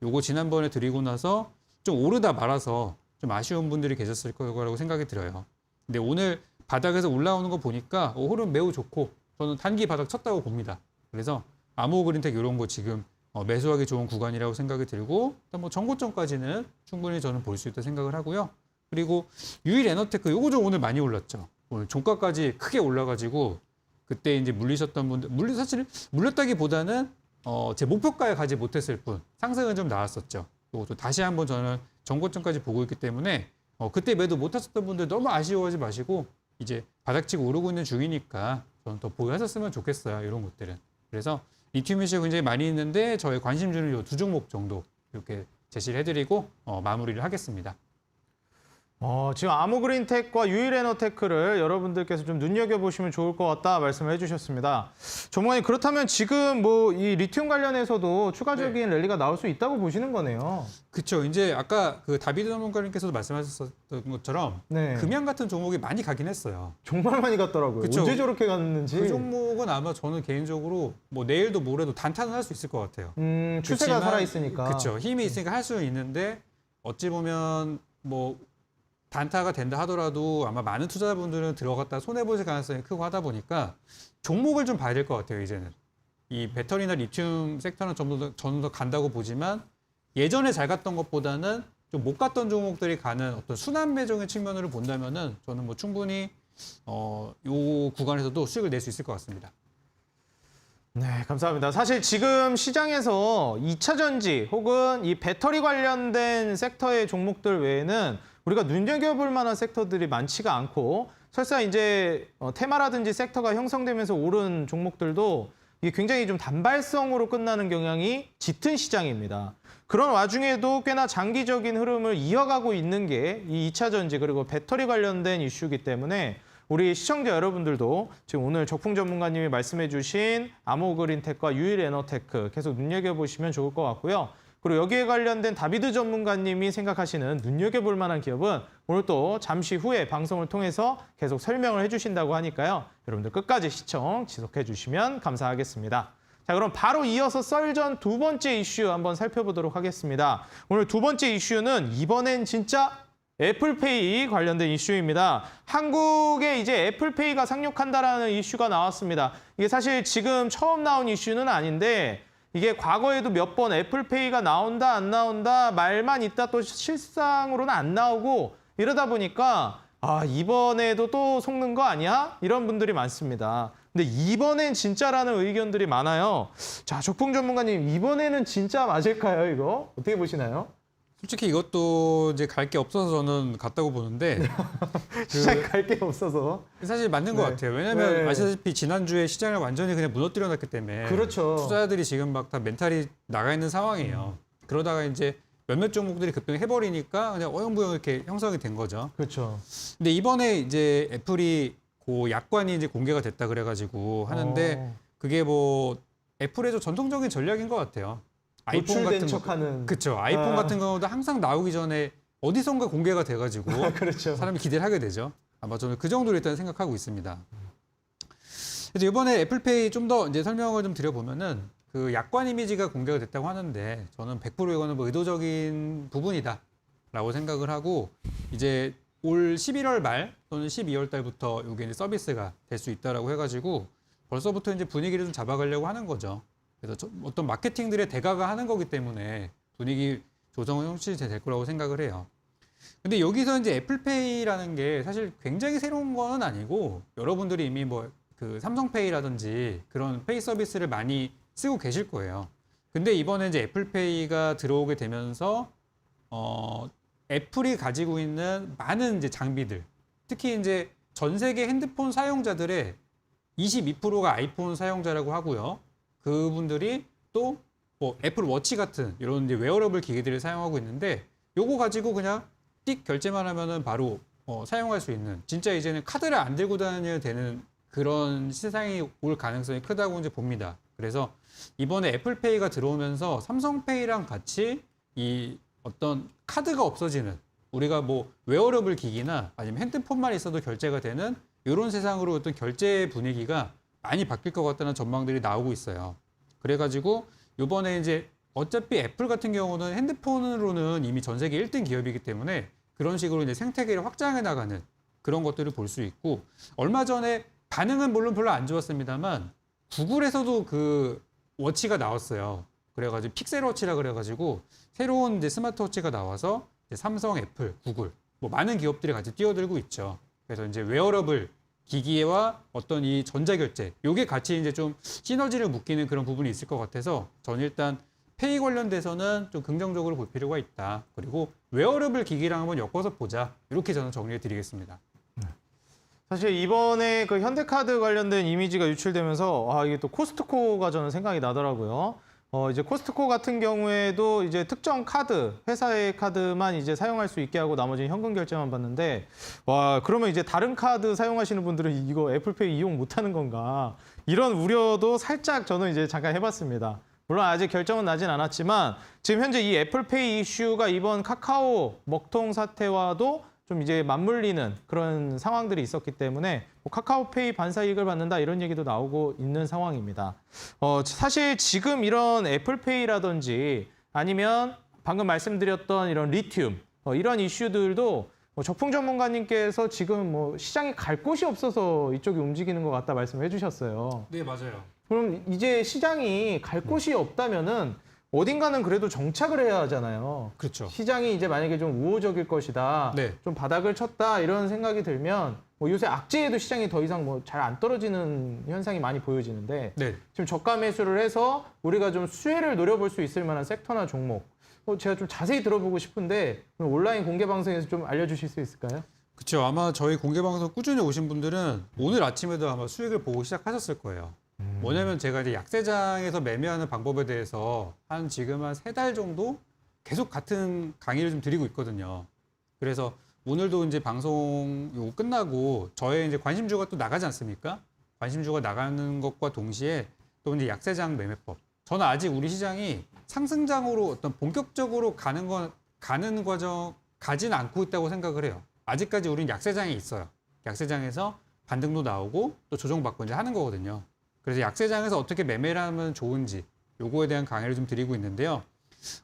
요거 지난번에 드리고 나서 좀 오르다 말아서 좀 아쉬운 분들이 계셨을 거라고 생각이 들어요. 근데 오늘 바닥에서 올라오는 거 보니까 흐름 매우 좋고 저는 단기 바닥 쳤다고 봅니다. 그래서 아모그린텍 이런 거 지금 매수하기 좋은 구간이라고 생각이 들고 일단 뭐 전고점까지는 충분히 저는 볼 수 있다 생각을 하고요. 그리고 유일에너테크 요거 좀 오늘 많이 올랐죠. 오늘 종가까지 크게 올라가지고 그때 이제 물리셨던 분들 사실 물렸다기보다는 제 목표가에 가지 못했을 뿐 상승은 좀 나왔었죠. 이것도 다시 한번 저는 전고점까지 보고 있기 때문에 그때 매도 못하셨던 분들 너무 아쉬워하지 마시고 이제 바닥치고 오르고 있는 중이니까 저는 더 보유하셨으면 좋겠어요. 이런 것들은. 그래서 리튬 이슈가 굉장히 많이 있는데 저의 관심주는 이 두 종목 정도 이렇게 제시를 해드리고 마무리를 하겠습니다. 지금 아모그린텍과 유일에너테크를 여러분들께서 좀 눈여겨보시면 좋을 것 같다 말씀을 해주셨습니다. 전문가님, 그렇다면 지금 뭐 이 리튬 관련해서도 추가적인 랠리가 나올 수 있다고 보시는 거네요. 그렇죠. 이제 아까 그 다비드 전문가님께서도 말씀하셨던 것처럼 네. 금양 같은 종목이 많이 가긴 했어요. 정말 많이 갔더라고요. 그쵸. 언제 저렇게 갔는지. 그 종목은 아마 저는 개인적으로 뭐 내일도 모레도 단타는 할 수 있을 것 같아요. 추세가 살아있으니까. 그렇죠. 힘이 있으니까 할 수는 있는데 어찌 보면 뭐 단타가 된다 하더라도 아마 많은 투자자분들은 들어갔다 손해보실 가능성이 크고 하다 보니까 종목을 좀 봐야 될 것 같아요, 이제는. 이 배터리나 리튬 섹터는 저는 더 간다고 보지만 예전에 잘 갔던 것보다는 좀 못 갔던 종목들이 가는 어떤 순환 매종의 측면으로 본다면은 저는 뭐 충분히 요 구간에서도 수익을 낼 수 있을 것 같습니다. 네, 감사합니다. 사실 지금 시장에서 2차 전지 혹은 이 배터리 관련된 섹터의 종목들 외에는 우리가 눈여겨볼 만한 섹터들이 많지가 않고 설사 이제 테마라든지 섹터가 형성되면서 오른 종목들도 이게 굉장히 좀 단발성으로 끝나는 경향이 짙은 시장입니다. 그런 와중에도 꽤나 장기적인 흐름을 이어가고 있는 게 이 2차 전지 그리고 배터리 관련된 이슈이기 때문에 우리 시청자 여러분들도 지금 오늘 적풍 전문가님이 말씀해 주신 아모그린텍과 유일에너테크 계속 눈여겨보시면 좋을 것 같고요. 그리고 여기에 관련된 다비드 전문가님이 생각하시는 눈여겨볼 만한 기업은 오늘 또 잠시 후에 방송을 통해서 계속 설명을 해주신다고 하니까요. 여러분들 끝까지 시청 지속해 주시면 감사하겠습니다. 자, 그럼 바로 이어서 썰전 두 번째 이슈 한번 살펴보도록 하겠습니다. 오늘 두 번째 이슈는 이번엔 진짜 애플페이 관련된 이슈입니다. 한국에 이제 애플페이가 상륙한다라는 이슈가 나왔습니다. 이게 사실 지금 처음 나온 이슈는 아닌데 이게 과거에도 몇 번 애플페이가 나온다 안 나온다 말만 있다 또 실상으로는 안 나오고 이러다 보니까 이번에도 또 속는 거 아니야? 이런 분들이 많습니다. 근데 이번엔 진짜라는 의견들이 많아요. 자, 적풍 전문가님, 이번에는 진짜 맞을까요, 이거? 어떻게 보시나요? 솔직히 이것도 이제 갈 게 없어서 저는 갔다고 보는데 시작할 게 없어서. 사실 맞는 것 네. 같아요. 왜냐하면 네. 아시다시피 지난주에 시장을 완전히 그냥 무너뜨려 놨기 때문에 그렇죠. 투자자들이 지금 막 다 멘탈이 나가 있는 상황이에요. 그러다가 이제 몇몇 종목들이 급등을 해버리니까 그냥 어영부영 이렇게 형성이 된 거죠. 그렇죠. 근데 이번에 이제 애플이 그 약관이 이제 공개가 됐다 그래가지고 하는데 그게 뭐 애플의 좀 전통적인 전략인 것 같아요. 아이폰 노출된 같은 척하는. 그렇죠. 아이폰 같은 경우도 항상 나오기 전에 어디선가 공개가 돼가지고 그렇죠. 사람이 기대를 하게 되죠. 아마 저는 그 정도로 일단 생각하고 있습니다. 그래서 이번에 애플페이 좀 더 이제 설명을 좀 드려보면은 그 약관 이미지가 공개가 됐다고 하는데 저는 100% 이거는 뭐 의도적인 부분이다라고 생각을 하고 이제 올 11월 말 또는 12월 달부터 이게 이제 서비스가 될 수 있다라고 해가지고 벌써부터 이제 분위기를 좀 잡아가려고 하는 거죠. 그래서 어떤 마케팅들의 대가가 하는 거기 때문에 분위기 조성은 확실히 될 거라고 생각을 해요. 근데 여기서 이제 애플페이라는 게 사실 굉장히 새로운 건 아니고 여러분들이 이미 뭐 그 삼성페이라든지 그런 페이 서비스를 많이 쓰고 계실 거예요. 근데 이번에 이제 애플페이가 들어오게 되면서 애플이 가지고 있는 많은 이제 장비들, 특히 이제 전 세계 핸드폰 사용자들의 22%가 아이폰 사용자라고 하고요. 그분들이 또 뭐 애플 워치 같은 이런 이제 웨어러블 기기들을 사용하고 있는데 요거 가지고 그냥 띡 결제만 하면은 바로 사용할 수 있는 진짜 이제는 카드를 안 들고 다녀야 되는 그런 세상이 올 가능성이 크다고 이제 봅니다. 그래서 이번에 애플페이가 들어오면서 삼성페이랑 같이 이 어떤 카드가 없어지는 우리가 뭐 웨어러블 기기나 아니면 핸드폰만 있어도 결제가 되는 이런 세상으로 어떤 결제 분위기가 많이 바뀔 것 같다는 전망들이 나오고 있어요. 그래가지고 이번에 이제 어차피 애플 같은 경우는 핸드폰으로는 이미 전 세계 1등 기업이기 때문에 그런 식으로 이제 생태계를 확장해 나가는 그런 것들을 볼 수 있고, 얼마 전에 반응은 물론 별로 안 좋았습니다만 구글에서도 그 워치가 나왔어요. 그래가지고 픽셀 워치라 그래가지고 새로운 이제 스마트워치가 나와서 이제 삼성, 애플, 구글 뭐 많은 기업들이 같이 뛰어들고 있죠. 그래서 이제 웨어러블 기기와 어떤 이 전자결제 요게 같이 이제 좀 시너지를 묶이는 그런 부분이 있을 것 같아서 저는 일단 페이 관련돼서는 좀 긍정적으로 볼 필요가 있다. 그리고 웨어러블 기기랑 한번 엮어서 보자. 이렇게 저는 정리해 드리겠습니다. 사실 이번에 그 현대카드 관련된 이미지가 유출되면서 이게 또 코스트코가 저는 생각이 나더라고요. 이제 코스트코 같은 경우에도 이제 특정 카드, 회사의 카드만 이제 사용할 수 있게 하고 나머지는 현금 결제만 받는데, 와, 그러면 이제 다른 카드 사용하시는 분들은 이거 애플페이 이용 못 하는 건가? 이런 우려도 살짝 저는 이제 잠깐 해봤습니다. 물론 아직 결정은 나진 않았지만 지금 현재 이 애플페이 이슈가 이번 카카오 먹통 사태와도 좀 이제 맞물리는 그런 상황들이 있었기 때문에 뭐 카카오페이 반사 이익을 받는다 이런 얘기도 나오고 있는 상황입니다. 사실 지금 이런 애플페이라든지 아니면 방금 말씀드렸던 이런 리튬 이런 이슈들도 적풍 전문가님께서 지금 뭐 시장에 갈 곳이 없어서 이쪽이 움직이는 것 같다 말씀해 주셨어요. 네, 맞아요. 그럼 이제 시장이 갈 곳이 없다면은 어딘가는 그래도 정착을 해야 하잖아요. 그렇죠. 시장이 이제 만약에 좀 우호적일 것이다, 네. 좀 바닥을 쳤다 이런 생각이 들면 뭐 요새 악재에도 시장이 더 이상 뭐 잘 안 떨어지는 현상이 많이 보여지는데 네. 지금 저가 매수를 해서 우리가 좀 수혜를 노려볼 수 있을 만한 섹터나 종목 제가 좀 자세히 들어보고 싶은데 온라인 공개 방송에서 좀 알려주실 수 있을까요? 그렇죠. 아마 저희 공개 방송 꾸준히 오신 분들은 오늘 아침에도 아마 수익을 보고 시작하셨을 거예요. 뭐냐면 제가 이제 약세장에서 매매하는 방법에 대해서 지금 한 3달 정도 계속 같은 강의를 좀 드리고 있거든요. 그래서 오늘도 이제 방송 요거 끝나고 저의 이제 관심주가 또 나가지 않습니까? 관심주가 나가는 것과 동시에 또 이제 약세장 매매법. 저는 아직 우리 시장이 상승장으로 어떤 본격적으로 가는 과정 가지는 않고 있다고 생각을 해요. 아직까지 우리는 약세장에 있어요. 약세장에서 반등도 나오고 또 조정받고 이제 하는 거거든요. 그래서 약세장에서 어떻게 매매를 하면 좋은지 요거에 대한 강의를 좀 드리고 있는데요.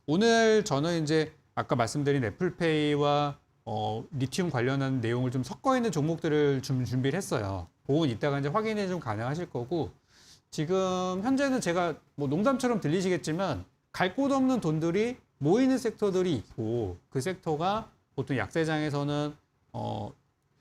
오늘 저는 이제 아까 말씀드린 애플페이와 리튬 관련한 내용을 좀 섞어 있는 종목들을 좀 준비를 했어요. 그건 이따가 이제 확인이 좀 가능하실 거고, 지금 현재는 제가 뭐 농담처럼 들리시겠지만 갈 곳 없는 돈들이 모이는 섹터들이 있고, 그 섹터가 보통 약세장에서는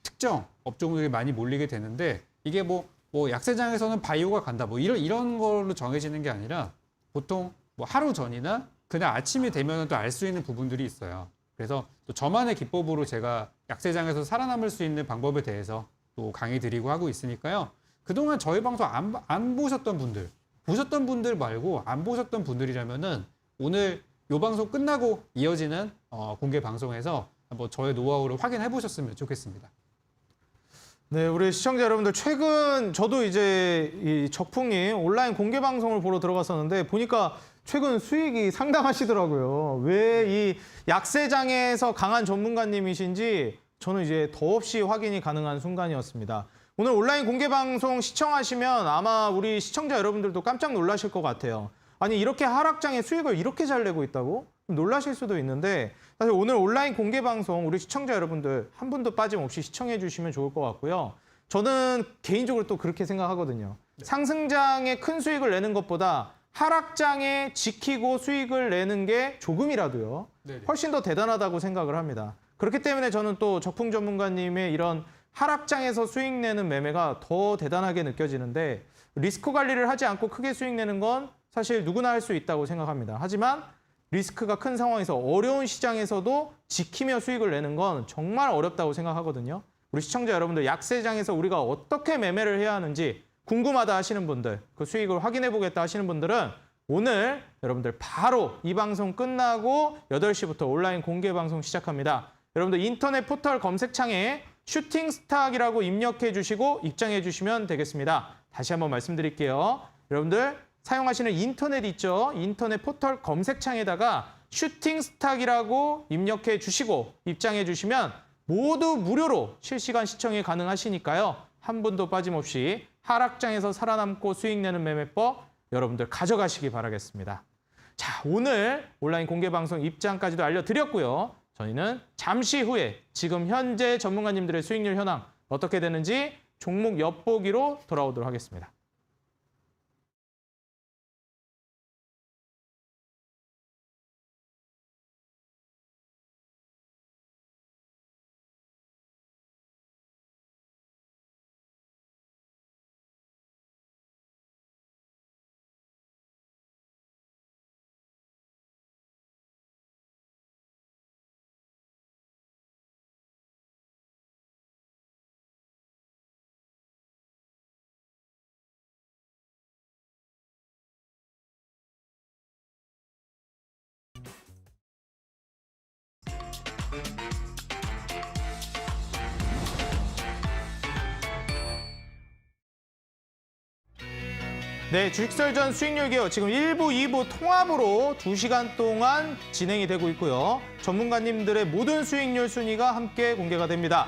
특정 업종들이 많이 몰리게 되는데, 이게 뭐 약세장에서는 바이오가 간다 뭐 이런 걸로 정해지는 게 아니라 보통 뭐 하루 전이나 그날 아침이 되면 또 알 수 있는 부분들이 있어요. 그래서 또 저만의 기법으로 제가 약세장에서 살아남을 수 있는 방법에 대해서 또 강의 드리고 하고 있으니까요. 그동안 저희 방송 안 보셨던 분들, 보셨던 분들 말고 안 보셨던 분들이라면은 오늘 요 방송 끝나고 이어지는 공개 방송에서 한번 저의 노하우를 확인해 보셨으면 좋겠습니다. 네, 우리 시청자 여러분들 최근 저도 이제 이 적풍이 온라인 공개 방송을 보러 들어갔었는데 보니까 최근 수익이 상당하시더라고요. 왜 이 약세장에서 강한 전문가님이신지 저는 이제 더없이 확인이 가능한 순간이었습니다. 오늘 온라인 공개 방송 시청하시면 아마 우리 시청자 여러분들도 깜짝 놀라실 것 같아요. 아니 이렇게 하락장에 수익을 이렇게 잘 내고 있다고? 놀라실 수도 있는데 사실 오늘 온라인 공개 방송 우리 시청자 여러분들 한 분도 빠짐없이 시청해 주시면 좋을 것 같고요. 저는 개인적으로 또 그렇게 생각하거든요. 상승장에 큰 수익을 내는 것보다 하락장에 지키고 수익을 내는 게 조금이라도요. 훨씬 더 대단하다고 생각을 합니다. 그렇기 때문에 저는 또 적풍 전문가님의 이런 하락장에서 수익 내는 매매가 더 대단하게 느껴지는데 리스크 관리를 하지 않고 크게 수익 내는 건 사실 누구나 할 수 있다고 생각합니다. 하지만 리스크가 큰 상황에서 어려운 시장에서도 지키며 수익을 내는 건 정말 어렵다고 생각하거든요. 우리 시청자 여러분들 약세장에서 우리가 어떻게 매매를 해야 하는지 궁금하다 하시는 분들, 그 수익을 확인해 보겠다 하시는 분들은 오늘 여러분들 바로 이 방송 끝나고 8시부터 온라인 공개 방송 시작합니다. 여러분들 인터넷 포털 검색창에 슈팅스탁이라고 입력해 주시고 입장해 주시면 되겠습니다. 다시 한번 말씀드릴게요. 여러분들 사용하시는 인터넷 있죠? 인터넷 포털 검색창에다가 슈팅스탁이라고 입력해 주시고 입장해 주시면 모두 무료로 실시간 시청이 가능하시니까요. 한 분도 빠짐없이 하락장에서 살아남고 수익 내는 매매법 여러분들 가져가시기 바라겠습니다. 자, 오늘 온라인 공개 방송 입장까지도 알려드렸고요. 저희는 잠시 후에 지금 현재 전문가님들의 수익률 현황 어떻게 되는지 종목 엿보기로 돌아오도록 하겠습니다. 네, 주식설전 수익률 개요 지금 1부, 2부 통합으로 2시간 동안 진행이 되고 있고요. 전문가님들의 모든 수익률 순위가 함께 공개가 됩니다.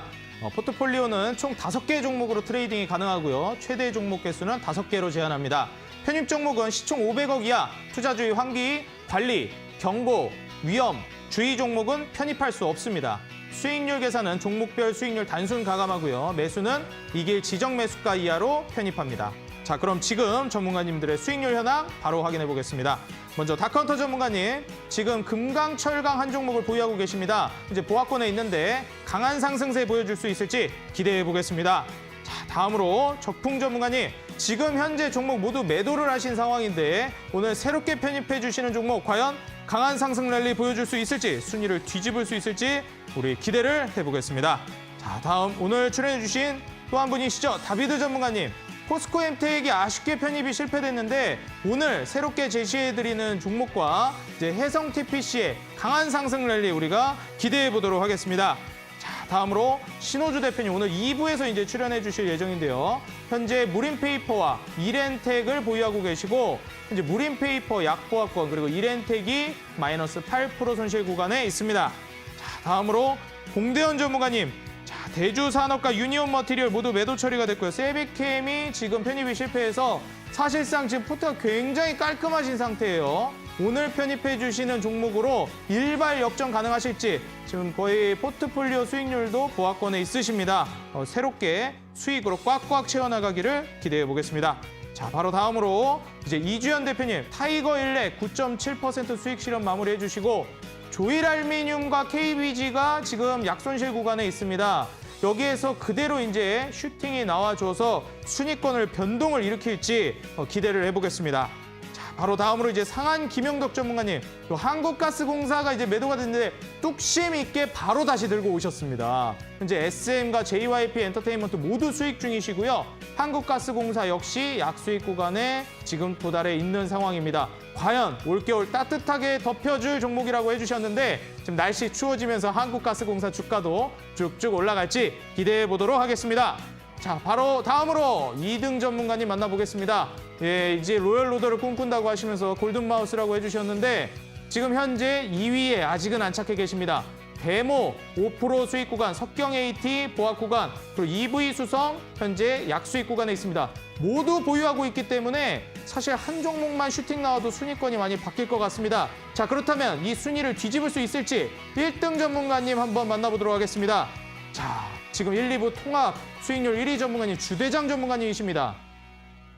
포트폴리오는 총 5개 종목으로 트레이딩이 가능하고요. 최대 종목 개수는 5개로 제한합니다. 편입 종목은 시총 500억 이하, 투자주의 환기, 관리, 경고, 위험, 주의 종목은 편입할 수 없습니다. 수익률 계산은 종목별 수익률 단순 가감하고요. 매수는 이길 지정 매수가 이하로 편입합니다. 자, 그럼 지금 전문가님들의 수익률 현황 바로 확인해 보겠습니다. 먼저 다카운터 전문가님, 지금 금강, 철강 한 종목을 보유하고 계십니다. 이제 보합권에 있는데 강한 상승세 보여줄 수 있을지 기대해 보겠습니다. 자, 다음으로 적풍 전문가님, 지금 현재 종목 모두 매도를 하신 상황인데 오늘 새롭게 편입해 주시는 종목 과연 강한 상승 랠리 보여줄 수 있을지, 순위를 뒤집을 수 있을지 우리 기대를 해보겠습니다. 자, 다음 오늘 출연해 주신 또 한 분이시죠. 다비드 전문가님. 포스코 엠텍이 아쉽게 편입이 실패됐는데 오늘 새롭게 제시해드리는 종목과 이제 해성 TPC의 강한 상승 랠리 우리가 기대해 보도록 하겠습니다. 자, 다음으로 신호주 대표님 오늘 2부에서 이제 출연해 주실 예정인데요. 현재 무림페이퍼와 이렌텍을 보유하고 계시고 현재 무림페이퍼 약보합권 그리고 이렌텍이 마이너스 8% 손실 구간에 있습니다. 자, 다음으로 공대현 전문가님. 대주산업과 유니온 머티리얼 모두 매도 처리가 됐고요. 세비캠이 지금 편입이 실패해서 사실상 지금 포트가 굉장히 깔끔하신 상태예요. 오늘 편입해 주시는 종목으로 일발 역전 가능하실지 지금 거의 포트폴리오 수익률도 보합권에 있으십니다. 새롭게 수익으로 꽉꽉 채워나가기를 기대해 보겠습니다. 자, 바로 다음으로 이제 이주연 대표님 타이거 일렉 9.7% 수익 실현 마무리해 주시고 조일알미늄과 KBG가 지금 약손실 구간에 있습니다. 여기에서 그대로 이제 슈팅이 나와줘서 순위권을 변동을 일으킬지 기대를 해보겠습니다. 자, 바로 다음으로 이제 상한 김영덕 전문가님, 한국가스공사가 이제 매도가 됐는데 뚝심 있게 바로 다시 들고 오셨습니다. 현재 SM과 JYP 엔터테인먼트 모두 수익 중이시고요. 한국가스공사 역시 약수익 구간에 지금 도달해 있는 상황입니다. 과연 올겨울 따뜻하게 덮여줄 종목이라고 해주셨는데 지금 날씨 추워지면서 한국가스공사 주가도 쭉쭉 올라갈지 기대해 보도록 하겠습니다. 자, 바로 다음으로 2등 전문가님 만나보겠습니다. 예, 이제 로열 로더를 꿈꾼다고 하시면서 골든마우스라고 해주셨는데 지금 현재 2위에 아직은 안착해 계십니다. 데모 5% 수익 구간, 석경 AT 보합 구간, 그리고 EV 수성 현재 약수익 구간에 있습니다. 모두 보유하고 있기 때문에 사실 한 종목만 슈팅 나와도 순위권이 많이 바뀔 것 같습니다. 자, 그렇다면 이 순위를 뒤집을 수 있을지 1등 전문가님 한번 만나보도록 하겠습니다. 자, 지금 1, 2부 통합 수익률 1위 전문가님 주대장 전문가님이십니다.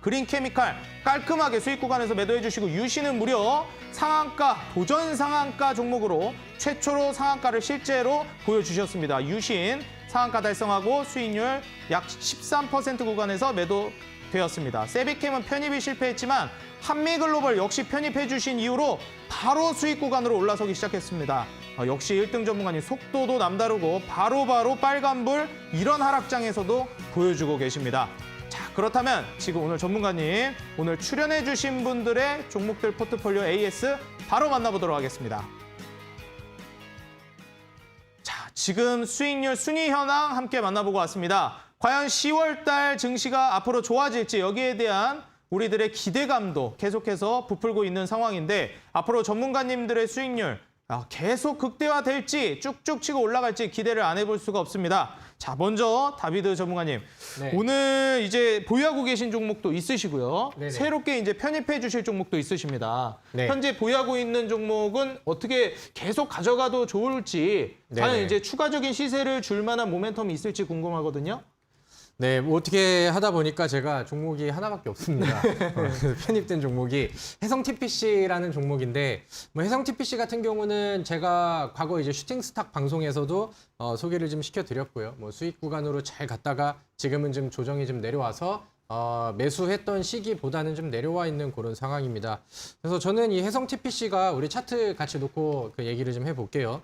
그린케미칼 깔끔하게 수익 구간에서 매도해 주시고 유시는 무려 상한가, 도전 상한가 종목으로 최초로 상한가를 실제로 보여주셨습니다. 유신 상한가 달성하고 수익률 약 13% 구간에서 매도되었습니다. 세비캠은 편입이 실패했지만 한미글로벌 역시 편입해 주신 이후로 바로 수익 구간으로 올라서기 시작했습니다. 역시 1등 전문가님 속도도 남다르고 바로바로 빨간불 이런 하락장에서도 보여주고 계십니다. 자, 그렇다면 지금 오늘 전문가님 오늘 출연해 주신 분들의 종목들 포트폴리오 AS 바로 만나보도록 하겠습니다. 자, 지금 수익률 순위 현황 함께 만나보고 왔습니다. 과연 10월 달 증시가 앞으로 좋아질지 여기에 대한 우리들의 기대감도 계속해서 부풀고 있는 상황인데 앞으로 전문가님들의 수익률 계속 극대화될지 쭉쭉 치고 올라갈지 기대를 안 해볼 수가 없습니다. 자, 먼저 다비드 전문가님. 네. 오늘 이제 보유하고 계신 종목도 있으시고요. 네네. 새롭게 이제 편입해 주실 종목도 있으십니다. 네. 현재 보유하고 있는 종목은 어떻게 계속 가져가도 좋을지, 과연 네네. 이제 추가적인 시세를 줄 만한 모멘텀이 있을지 궁금하거든요. 네, 뭐 어떻게 하다 보니까 제가 종목이 하나밖에 없습니다. 편입된 종목이 해성 TPC라는 종목인데, 뭐 해성 TPC 같은 경우는 제가 과거 이제 슈팅스탁 방송에서도 소개를 좀 시켜드렸고요. 뭐 수익 구간으로 잘 갔다가 지금은 좀 조정이 좀 내려와서 매수했던 시기보다는 좀 내려와 있는 그런 상황입니다. 그래서 저는 이 해성 TPC가 우리 차트 같이 놓고 그 얘기를 좀 해볼게요.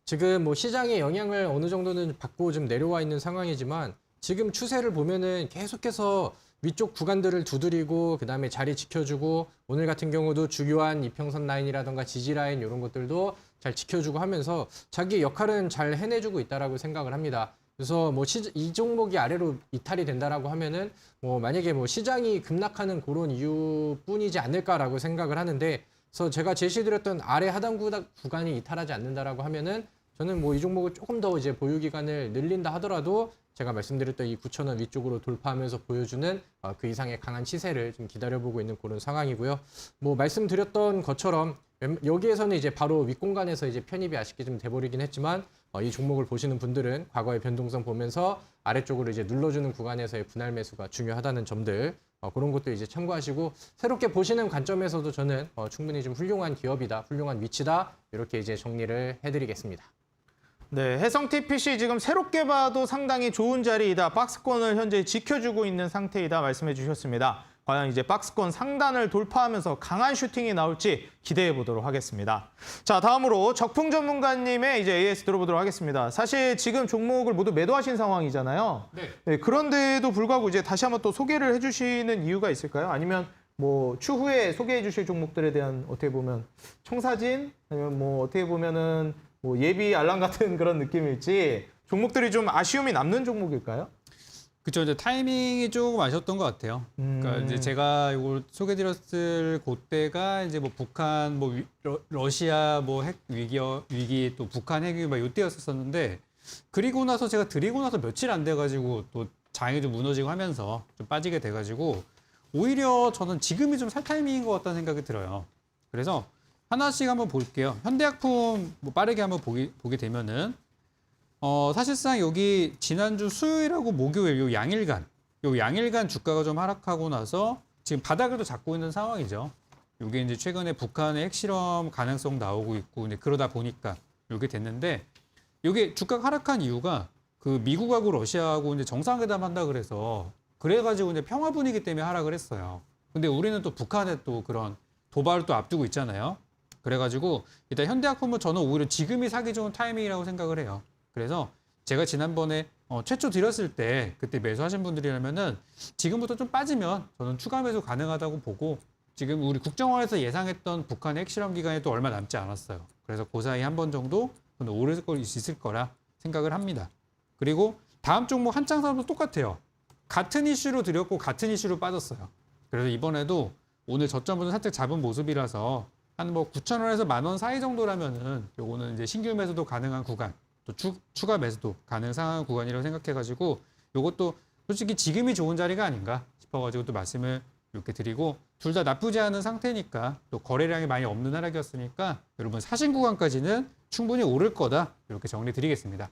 지금 뭐 시장의 영향을 어느 정도는 받고 좀 내려와 있는 상황이지만 지금 추세를 보면은 계속해서 위쪽 구간들을 두드리고 그다음에 자리 지켜주고 오늘 같은 경우도 주요한 이평선 라인이라던가 지지 라인 이런 것들도 잘 지켜주고 하면서 자기 역할은 잘 해내주고 있다라고 생각을 합니다. 그래서 뭐 이 종목이 아래로 이탈이 된다라고 하면은 뭐 만약에 뭐 시장이 급락하는 그런 이유뿐이지 않을까라고 생각을 하는데, 그래서 제가 제시드렸던 아래 하단 구간이 이탈하지 않는다라고 하면은 저는 뭐 이 종목을 조금 더 이제 보유 기간을 늘린다 하더라도 제가 말씀드렸던 이 9,000원 위쪽으로 돌파하면서 보여주는 그 이상의 강한 시세를 좀 기다려보고 있는 그런 상황이고요. 뭐 말씀드렸던 것처럼 여기에서는 이제 바로 윗공간에서 이제 편입이 아쉽게 좀 돼버리긴 했지만 이 종목을 보시는 분들은 과거의 변동성 보면서 아래쪽으로 이제 눌러주는 구간에서의 분할 매수가 중요하다는 점들 그런 것도 이제 참고하시고 새롭게 보시는 관점에서도 저는 충분히 좀 훌륭한 기업이다, 훌륭한 위치다 이렇게 이제 정리를 해드리겠습니다. 네, 해성 TPC 지금 새롭게 봐도 상당히 좋은 자리이다. 박스권을 현재 지켜주고 있는 상태이다 말씀해 주셨습니다. 과연 이제 박스권 상단을 돌파하면서 강한 슈팅이 나올지 기대해 보도록 하겠습니다. 자, 다음으로 적풍 전문가님의 이제 AS 들어보도록 하겠습니다. 사실 지금 종목을 모두 매도하신 상황이잖아요. 네, 그런데도 불구하고 이제 다시 한번 또 소개를 해주시는 이유가 있을까요? 아니면 뭐 추후에 소개해 주실 종목들에 대한 어떻게 보면 청사진 아니면 뭐 어떻게 보면은 뭐 예비 알람 같은 그런 느낌일지 종목들이 좀 아쉬움이 남는 종목일까요? 그렇죠. 이제 타이밍이 조금 아쉬웠던 것 같아요. 그러니까 이제 제가 이걸 소개드렸을 그때가 이제 뭐 북한, 뭐 러시아 뭐 핵 위기 또 북한 핵 위기 막 이때였었는데 그리고 나서 제가 드리고 나서 며칠 안 돼가지고 또 장이 좀 무너지고 하면서 좀 빠지게 돼가지고 오히려 저는 지금이 좀 살 타이밍인 것 같다는 생각이 들어요. 그래서 하나씩 한번 볼게요. 현대약품 뭐 빠르게 한번 보게 되면은 사실상 여기 지난주 수요일하고 목요일 요 양일간 주가가 좀 하락하고 나서 지금 바닥을 또 잡고 있는 상황이죠. 요게 이제 최근에 북한의 핵실험 가능성 나오고 있고 이제 그러다 보니까 요게 됐는데 요게 주가가 하락한 이유가 그 미국하고 러시아하고 이제 정상회담 한다 그래가지고 이제 평화 분위기 때문에 하락을 했어요. 근데 우리는 또 북한의 또 그런 도발을 또 앞두고 있잖아요. 그래가지고 일단 현대약품은 저는 오히려 지금이 사기 좋은 타이밍이라고 생각을 해요. 그래서 제가 지난번에 최초 드렸을 때 그때 매수하신 분들이라면은 지금부터 좀 빠지면 저는 추가 매수 가능하다고 보고 지금 우리 국정원에서 예상했던 북한의 핵실험 기간이 또 얼마 남지 않았어요. 그래서 그 사이 한 번 정도 저는 오를 수 있을 거라 생각을 합니다. 그리고 다음 종목 한창사도 똑같아요. 같은 이슈로 드렸고 같은 이슈로 빠졌어요. 그래서 이번에도 오늘 저점부터 살짝 잡은 모습이라서 한 뭐 9,000원에서 10,000원 사이 정도라면은 요거는 이제 신규 매수도 가능한 구간, 또 추가 매수도 가능한 구간이라고 생각해가지고 요것도 솔직히 지금이 좋은 자리가 아닌가 싶어가지고 또 말씀을 이렇게 드리고 둘 다 나쁘지 않은 상태니까 또 거래량이 많이 없는 하락이었으니까 여러분 사신 구간까지는 충분히 오를 거다 이렇게 정리 드리겠습니다.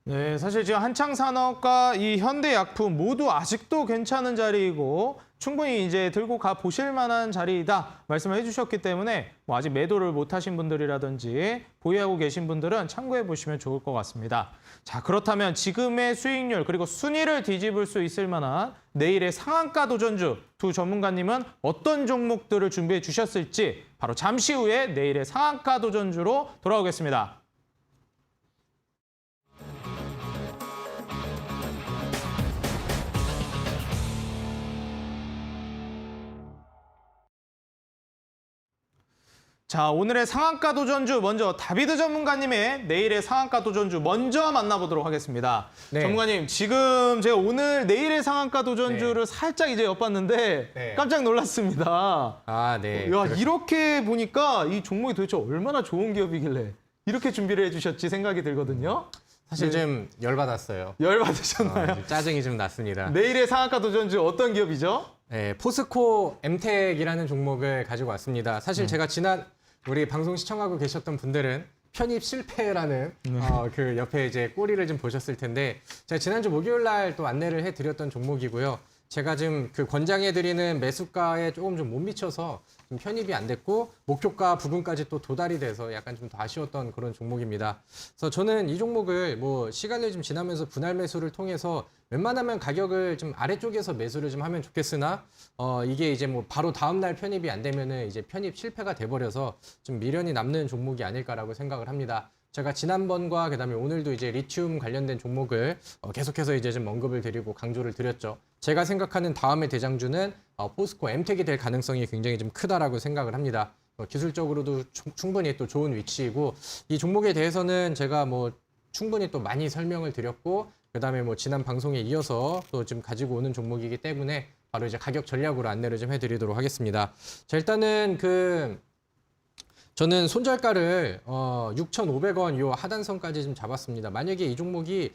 네, 사실 지금 한창산업과 이 현대약품 모두 아직도 괜찮은 자리이고 충분히 이제 들고 가 보실 만한 자리이다 말씀을 해주셨기 때문에 뭐 아직 매도를 못 하신 분들이라든지 보유하고 계신 분들은 참고해 보시면 좋을 것 같습니다. 자, 그렇다면 지금의 수익률 그리고 순위를 뒤집을 수 있을 만한 내일의 상한가 도전주 두 전문가님은 어떤 종목들을 준비해 주셨을지 바로 잠시 후에 내일의 상한가 도전주로 돌아오겠습니다. 자, 오늘의 상한가 도전주 먼저 다비드 전문가님의 내일의 상한가 도전주 먼저 만나보도록 하겠습니다. 네. 전문가님, 지금 제가 오늘 내일의 상한가 도전주를 네. 살짝 이제 엿봤는데 네. 깜짝 놀랐습니다. 아, 네. 야, 이렇게 보니까 이 종목이 도대체 얼마나 좋은 기업이길래 이렇게 준비를 해주셨지 생각이 들거든요. 사실 좀 열받았어요. 열받으셨나요? 좀 짜증이 좀 났습니다. 내일의 상한가 도전주 어떤 기업이죠? 네, 포스코 엠텍이라는 종목을 가지고 왔습니다. 사실 제가 지난 우리 방송 시청하고 계셨던 분들은 편입 실패라는 그 옆에 이제 꼬리를 좀 보셨을 텐데 제가 지난주 목요일 날 또 안내를 해드렸던 종목이고요. 제가 지금 그 권장해드리는 매수가에 조금 좀 못 미쳐서 좀 편입이 안 됐고 목표가 부근까지 또 도달이 돼서 약간 좀 더 아쉬웠던 그런 종목입니다. 그래서 저는 이 종목을 뭐 시간이 좀 지나면서 분할 매수를 통해서 웬만하면 가격을 좀 아래쪽에서 매수를 좀 하면 좋겠으나 이게 이제 뭐 바로 다음 날 편입이 안 되면은 이제 편입 실패가 돼버려서 좀 미련이 남는 종목이 아닐까라고 생각을 합니다. 제가 지난번과 그다음에 오늘도 이제 리튬 관련된 종목을 계속해서 이제 좀 언급을 드리고 강조를 드렸죠. 제가 생각하는 다음의 대장주는 포스코 엠텍이 될 가능성이 굉장히 좀 크다라고 생각을 합니다. 기술적으로도 충분히 또 좋은 위치이고 이 종목에 대해서는 제가 뭐 충분히 또 많이 설명을 드렸고 그다음에 뭐 지난 방송에 이어서 또 지금 가지고 오는 종목이기 때문에 바로 이제 가격 전략으로 안내를 좀 해드리도록 하겠습니다. 자, 일단은 저는 손절가를 6,500원 요 하단선까지 좀 잡았습니다. 만약에 이 종목이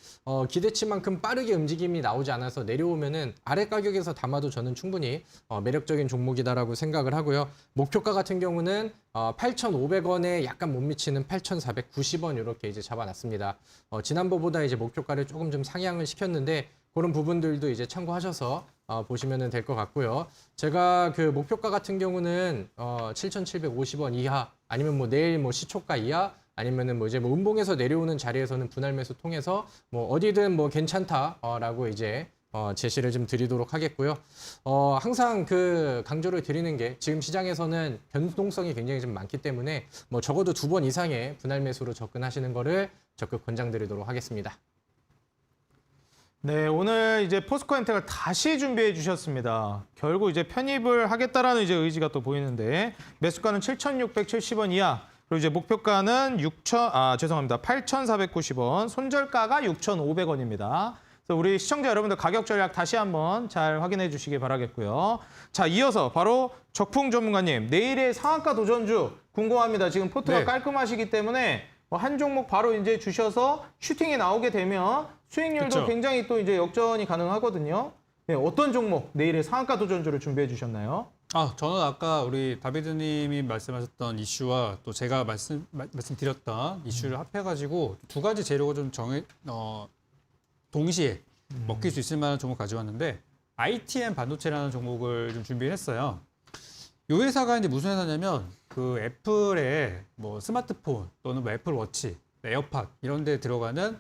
기대치만큼 빠르게 움직임이 나오지 않아서 내려오면은 아래 가격에서 담아도 저는 충분히 매력적인 종목이다라고 생각을 하고요. 목표가 같은 경우는 8,500원에 약간 못 미치는 8,490원 이렇게 이제 잡아놨습니다. 지난번보다 이제 목표가를 조금 좀 상향을 시켰는데 그런 부분들도 이제 참고하셔서 보시면 될 것 같고요. 제가 그 목표가 같은 경우는 7,750원 이하 아니면 뭐 내일 뭐 시초가 이하 아니면은 뭐 이제 뭐 음봉에서 내려오는 자리에서는 분할 매수 통해서 뭐 어디든 뭐 괜찮다라고 이제 제시를 좀 드리도록 하겠고요. 항상 그 강조를 드리는 게 지금 시장에서는 변동성이 굉장히 좀 많기 때문에 뭐 적어도 2번 이상의 분할 매수로 접근하시는 거를 적극 권장드리도록 하겠습니다. 네, 오늘 이제 포스코 엠텍을 다시 준비해 주셨습니다. 결국 이제 편입을 하겠다라는 이제 의지가 또 보이는데 매수가는 7,670원 이하, 그리고 이제 목표가는 8,490원, 손절가가 6,500원입니다. 그래서 우리 시청자 여러분들 가격 전략 다시 한번 잘 확인해 주시기 바라겠고요. 자, 이어서 바로 적풍 전문가님, 내일의 상한가 도전주 궁금합니다. 지금 포트가 네. 깔끔하시기 때문에 한 종목 바로 이제 주셔서 슈팅이 나오게 되면 수익률도 그쵸. 굉장히 또 이제 역전이 가능하거든요. 네, 어떤 종목 내일의 상한가 도전주를 준비해 주셨나요? 저는 아까 우리 다비드님이 말씀하셨던 이슈와 또 제가 말씀드렸던 이슈를 합해가지고 두 가지 재료가 좀 동시에 먹힐 수 있을 만한 종목 가져왔는데 ITM 반도체라는 종목을 좀 준비했어요. 이 회사가 이제 무슨 회사냐면 그 애플의 뭐 스마트폰 또는 뭐 애플워치, 에어팟 이런 데 들어가는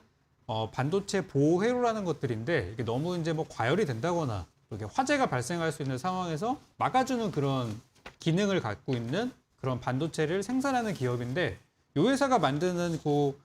반도체 보호 회로라는 것들인데 이게 너무 이제 뭐 과열이 된다거나 이렇게 화재가 발생할 수 있는 상황에서 막아주는 그런 기능을 갖고 있는 그런 반도체를 생산하는 기업인데 이 회사가 만드는 그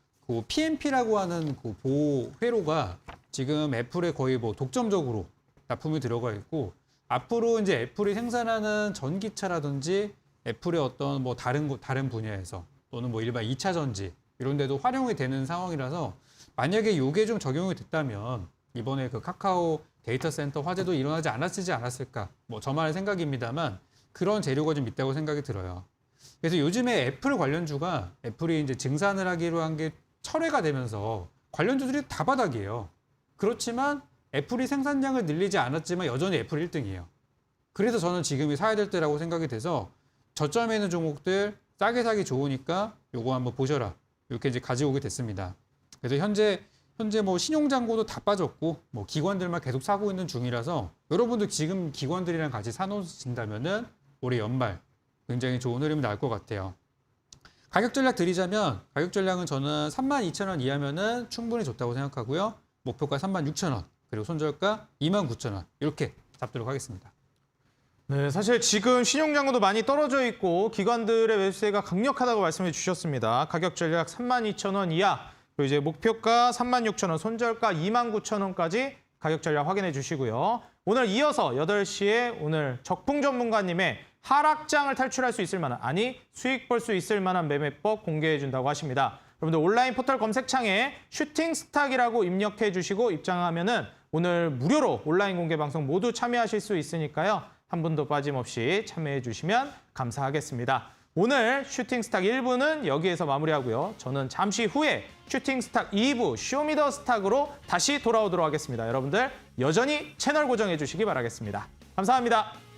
PMP라고 하는 그 보호 회로가 지금 애플에 거의 뭐 독점적으로 납품이 들어가 있고 앞으로 이제 애플이 생산하는 전기차라든지 애플의 어떤 뭐 다른 분야에서 또는 뭐 일반 2차 전지 이런 데도 활용이 되는 상황이라서 만약에 이게 좀 적용이 됐다면 이번에 그 카카오 데이터 센터 화재도 일어나지 않았을까 뭐 저만의 생각입니다만 그런 재료가 좀 있다고 생각이 들어요. 그래서 요즘에 애플 관련주가 애플이 이제 증산을 하기로 한 게 철회가 되면서 관련주들이 다 바닥이에요. 그렇지만 애플이 생산량을 늘리지 않았지만 여전히 애플 1등이에요. 그래서 저는 지금이 사야 될 때라고 생각이 돼서 저점에 있는 종목들 싸게 사기 좋으니까 요거 한번 보셔라. 이렇게 이제 가져오게 됐습니다. 그래서 현재 뭐 신용잔고도 다 빠졌고 뭐 기관들만 계속 사고 있는 중이라서 여러분도 지금 기관들이랑 같이 사놓으신다면은 올해 연말 굉장히 좋은 흐름이 날 것 같아요. 가격 전략 드리자면 가격 전략은 저는 32,000원 이하면은 충분히 좋다고 생각하고요. 목표가 36,000원 그리고 손절가 29,000원 이렇게 잡도록 하겠습니다. 네, 사실 지금 신용장고도 많이 떨어져 있고 기관들의 매수세가 강력하다고 말씀해 주셨습니다. 가격 전략 32,000원 이하, 그리고 이제 목표가 36,000원, 손절가 29,000원까지 가격 전략 확인해 주시고요. 오늘 이어서 8시에 오늘 적풍 전문가님의 하락장을 탈출할 수 있을 만한, 아니 수익 벌 수 있을 만한 매매법 공개해 준다고 하십니다. 여러분들 온라인 포털 검색창에 슈팅 스탁이라고 입력해 주시고 입장하면은 오늘 무료로 온라인 공개 방송 모두 참여하실 수 있으니까요. 한 분도 빠짐없이 참여해 주시면 감사하겠습니다. 오늘 슈팅스탁 1부는 여기에서 마무리하고요. 저는 잠시 후에 슈팅스탁 2부 쇼미더스탁으로 다시 돌아오도록 하겠습니다. 여러분들 여전히 채널 고정해 주시기 바라겠습니다. 감사합니다.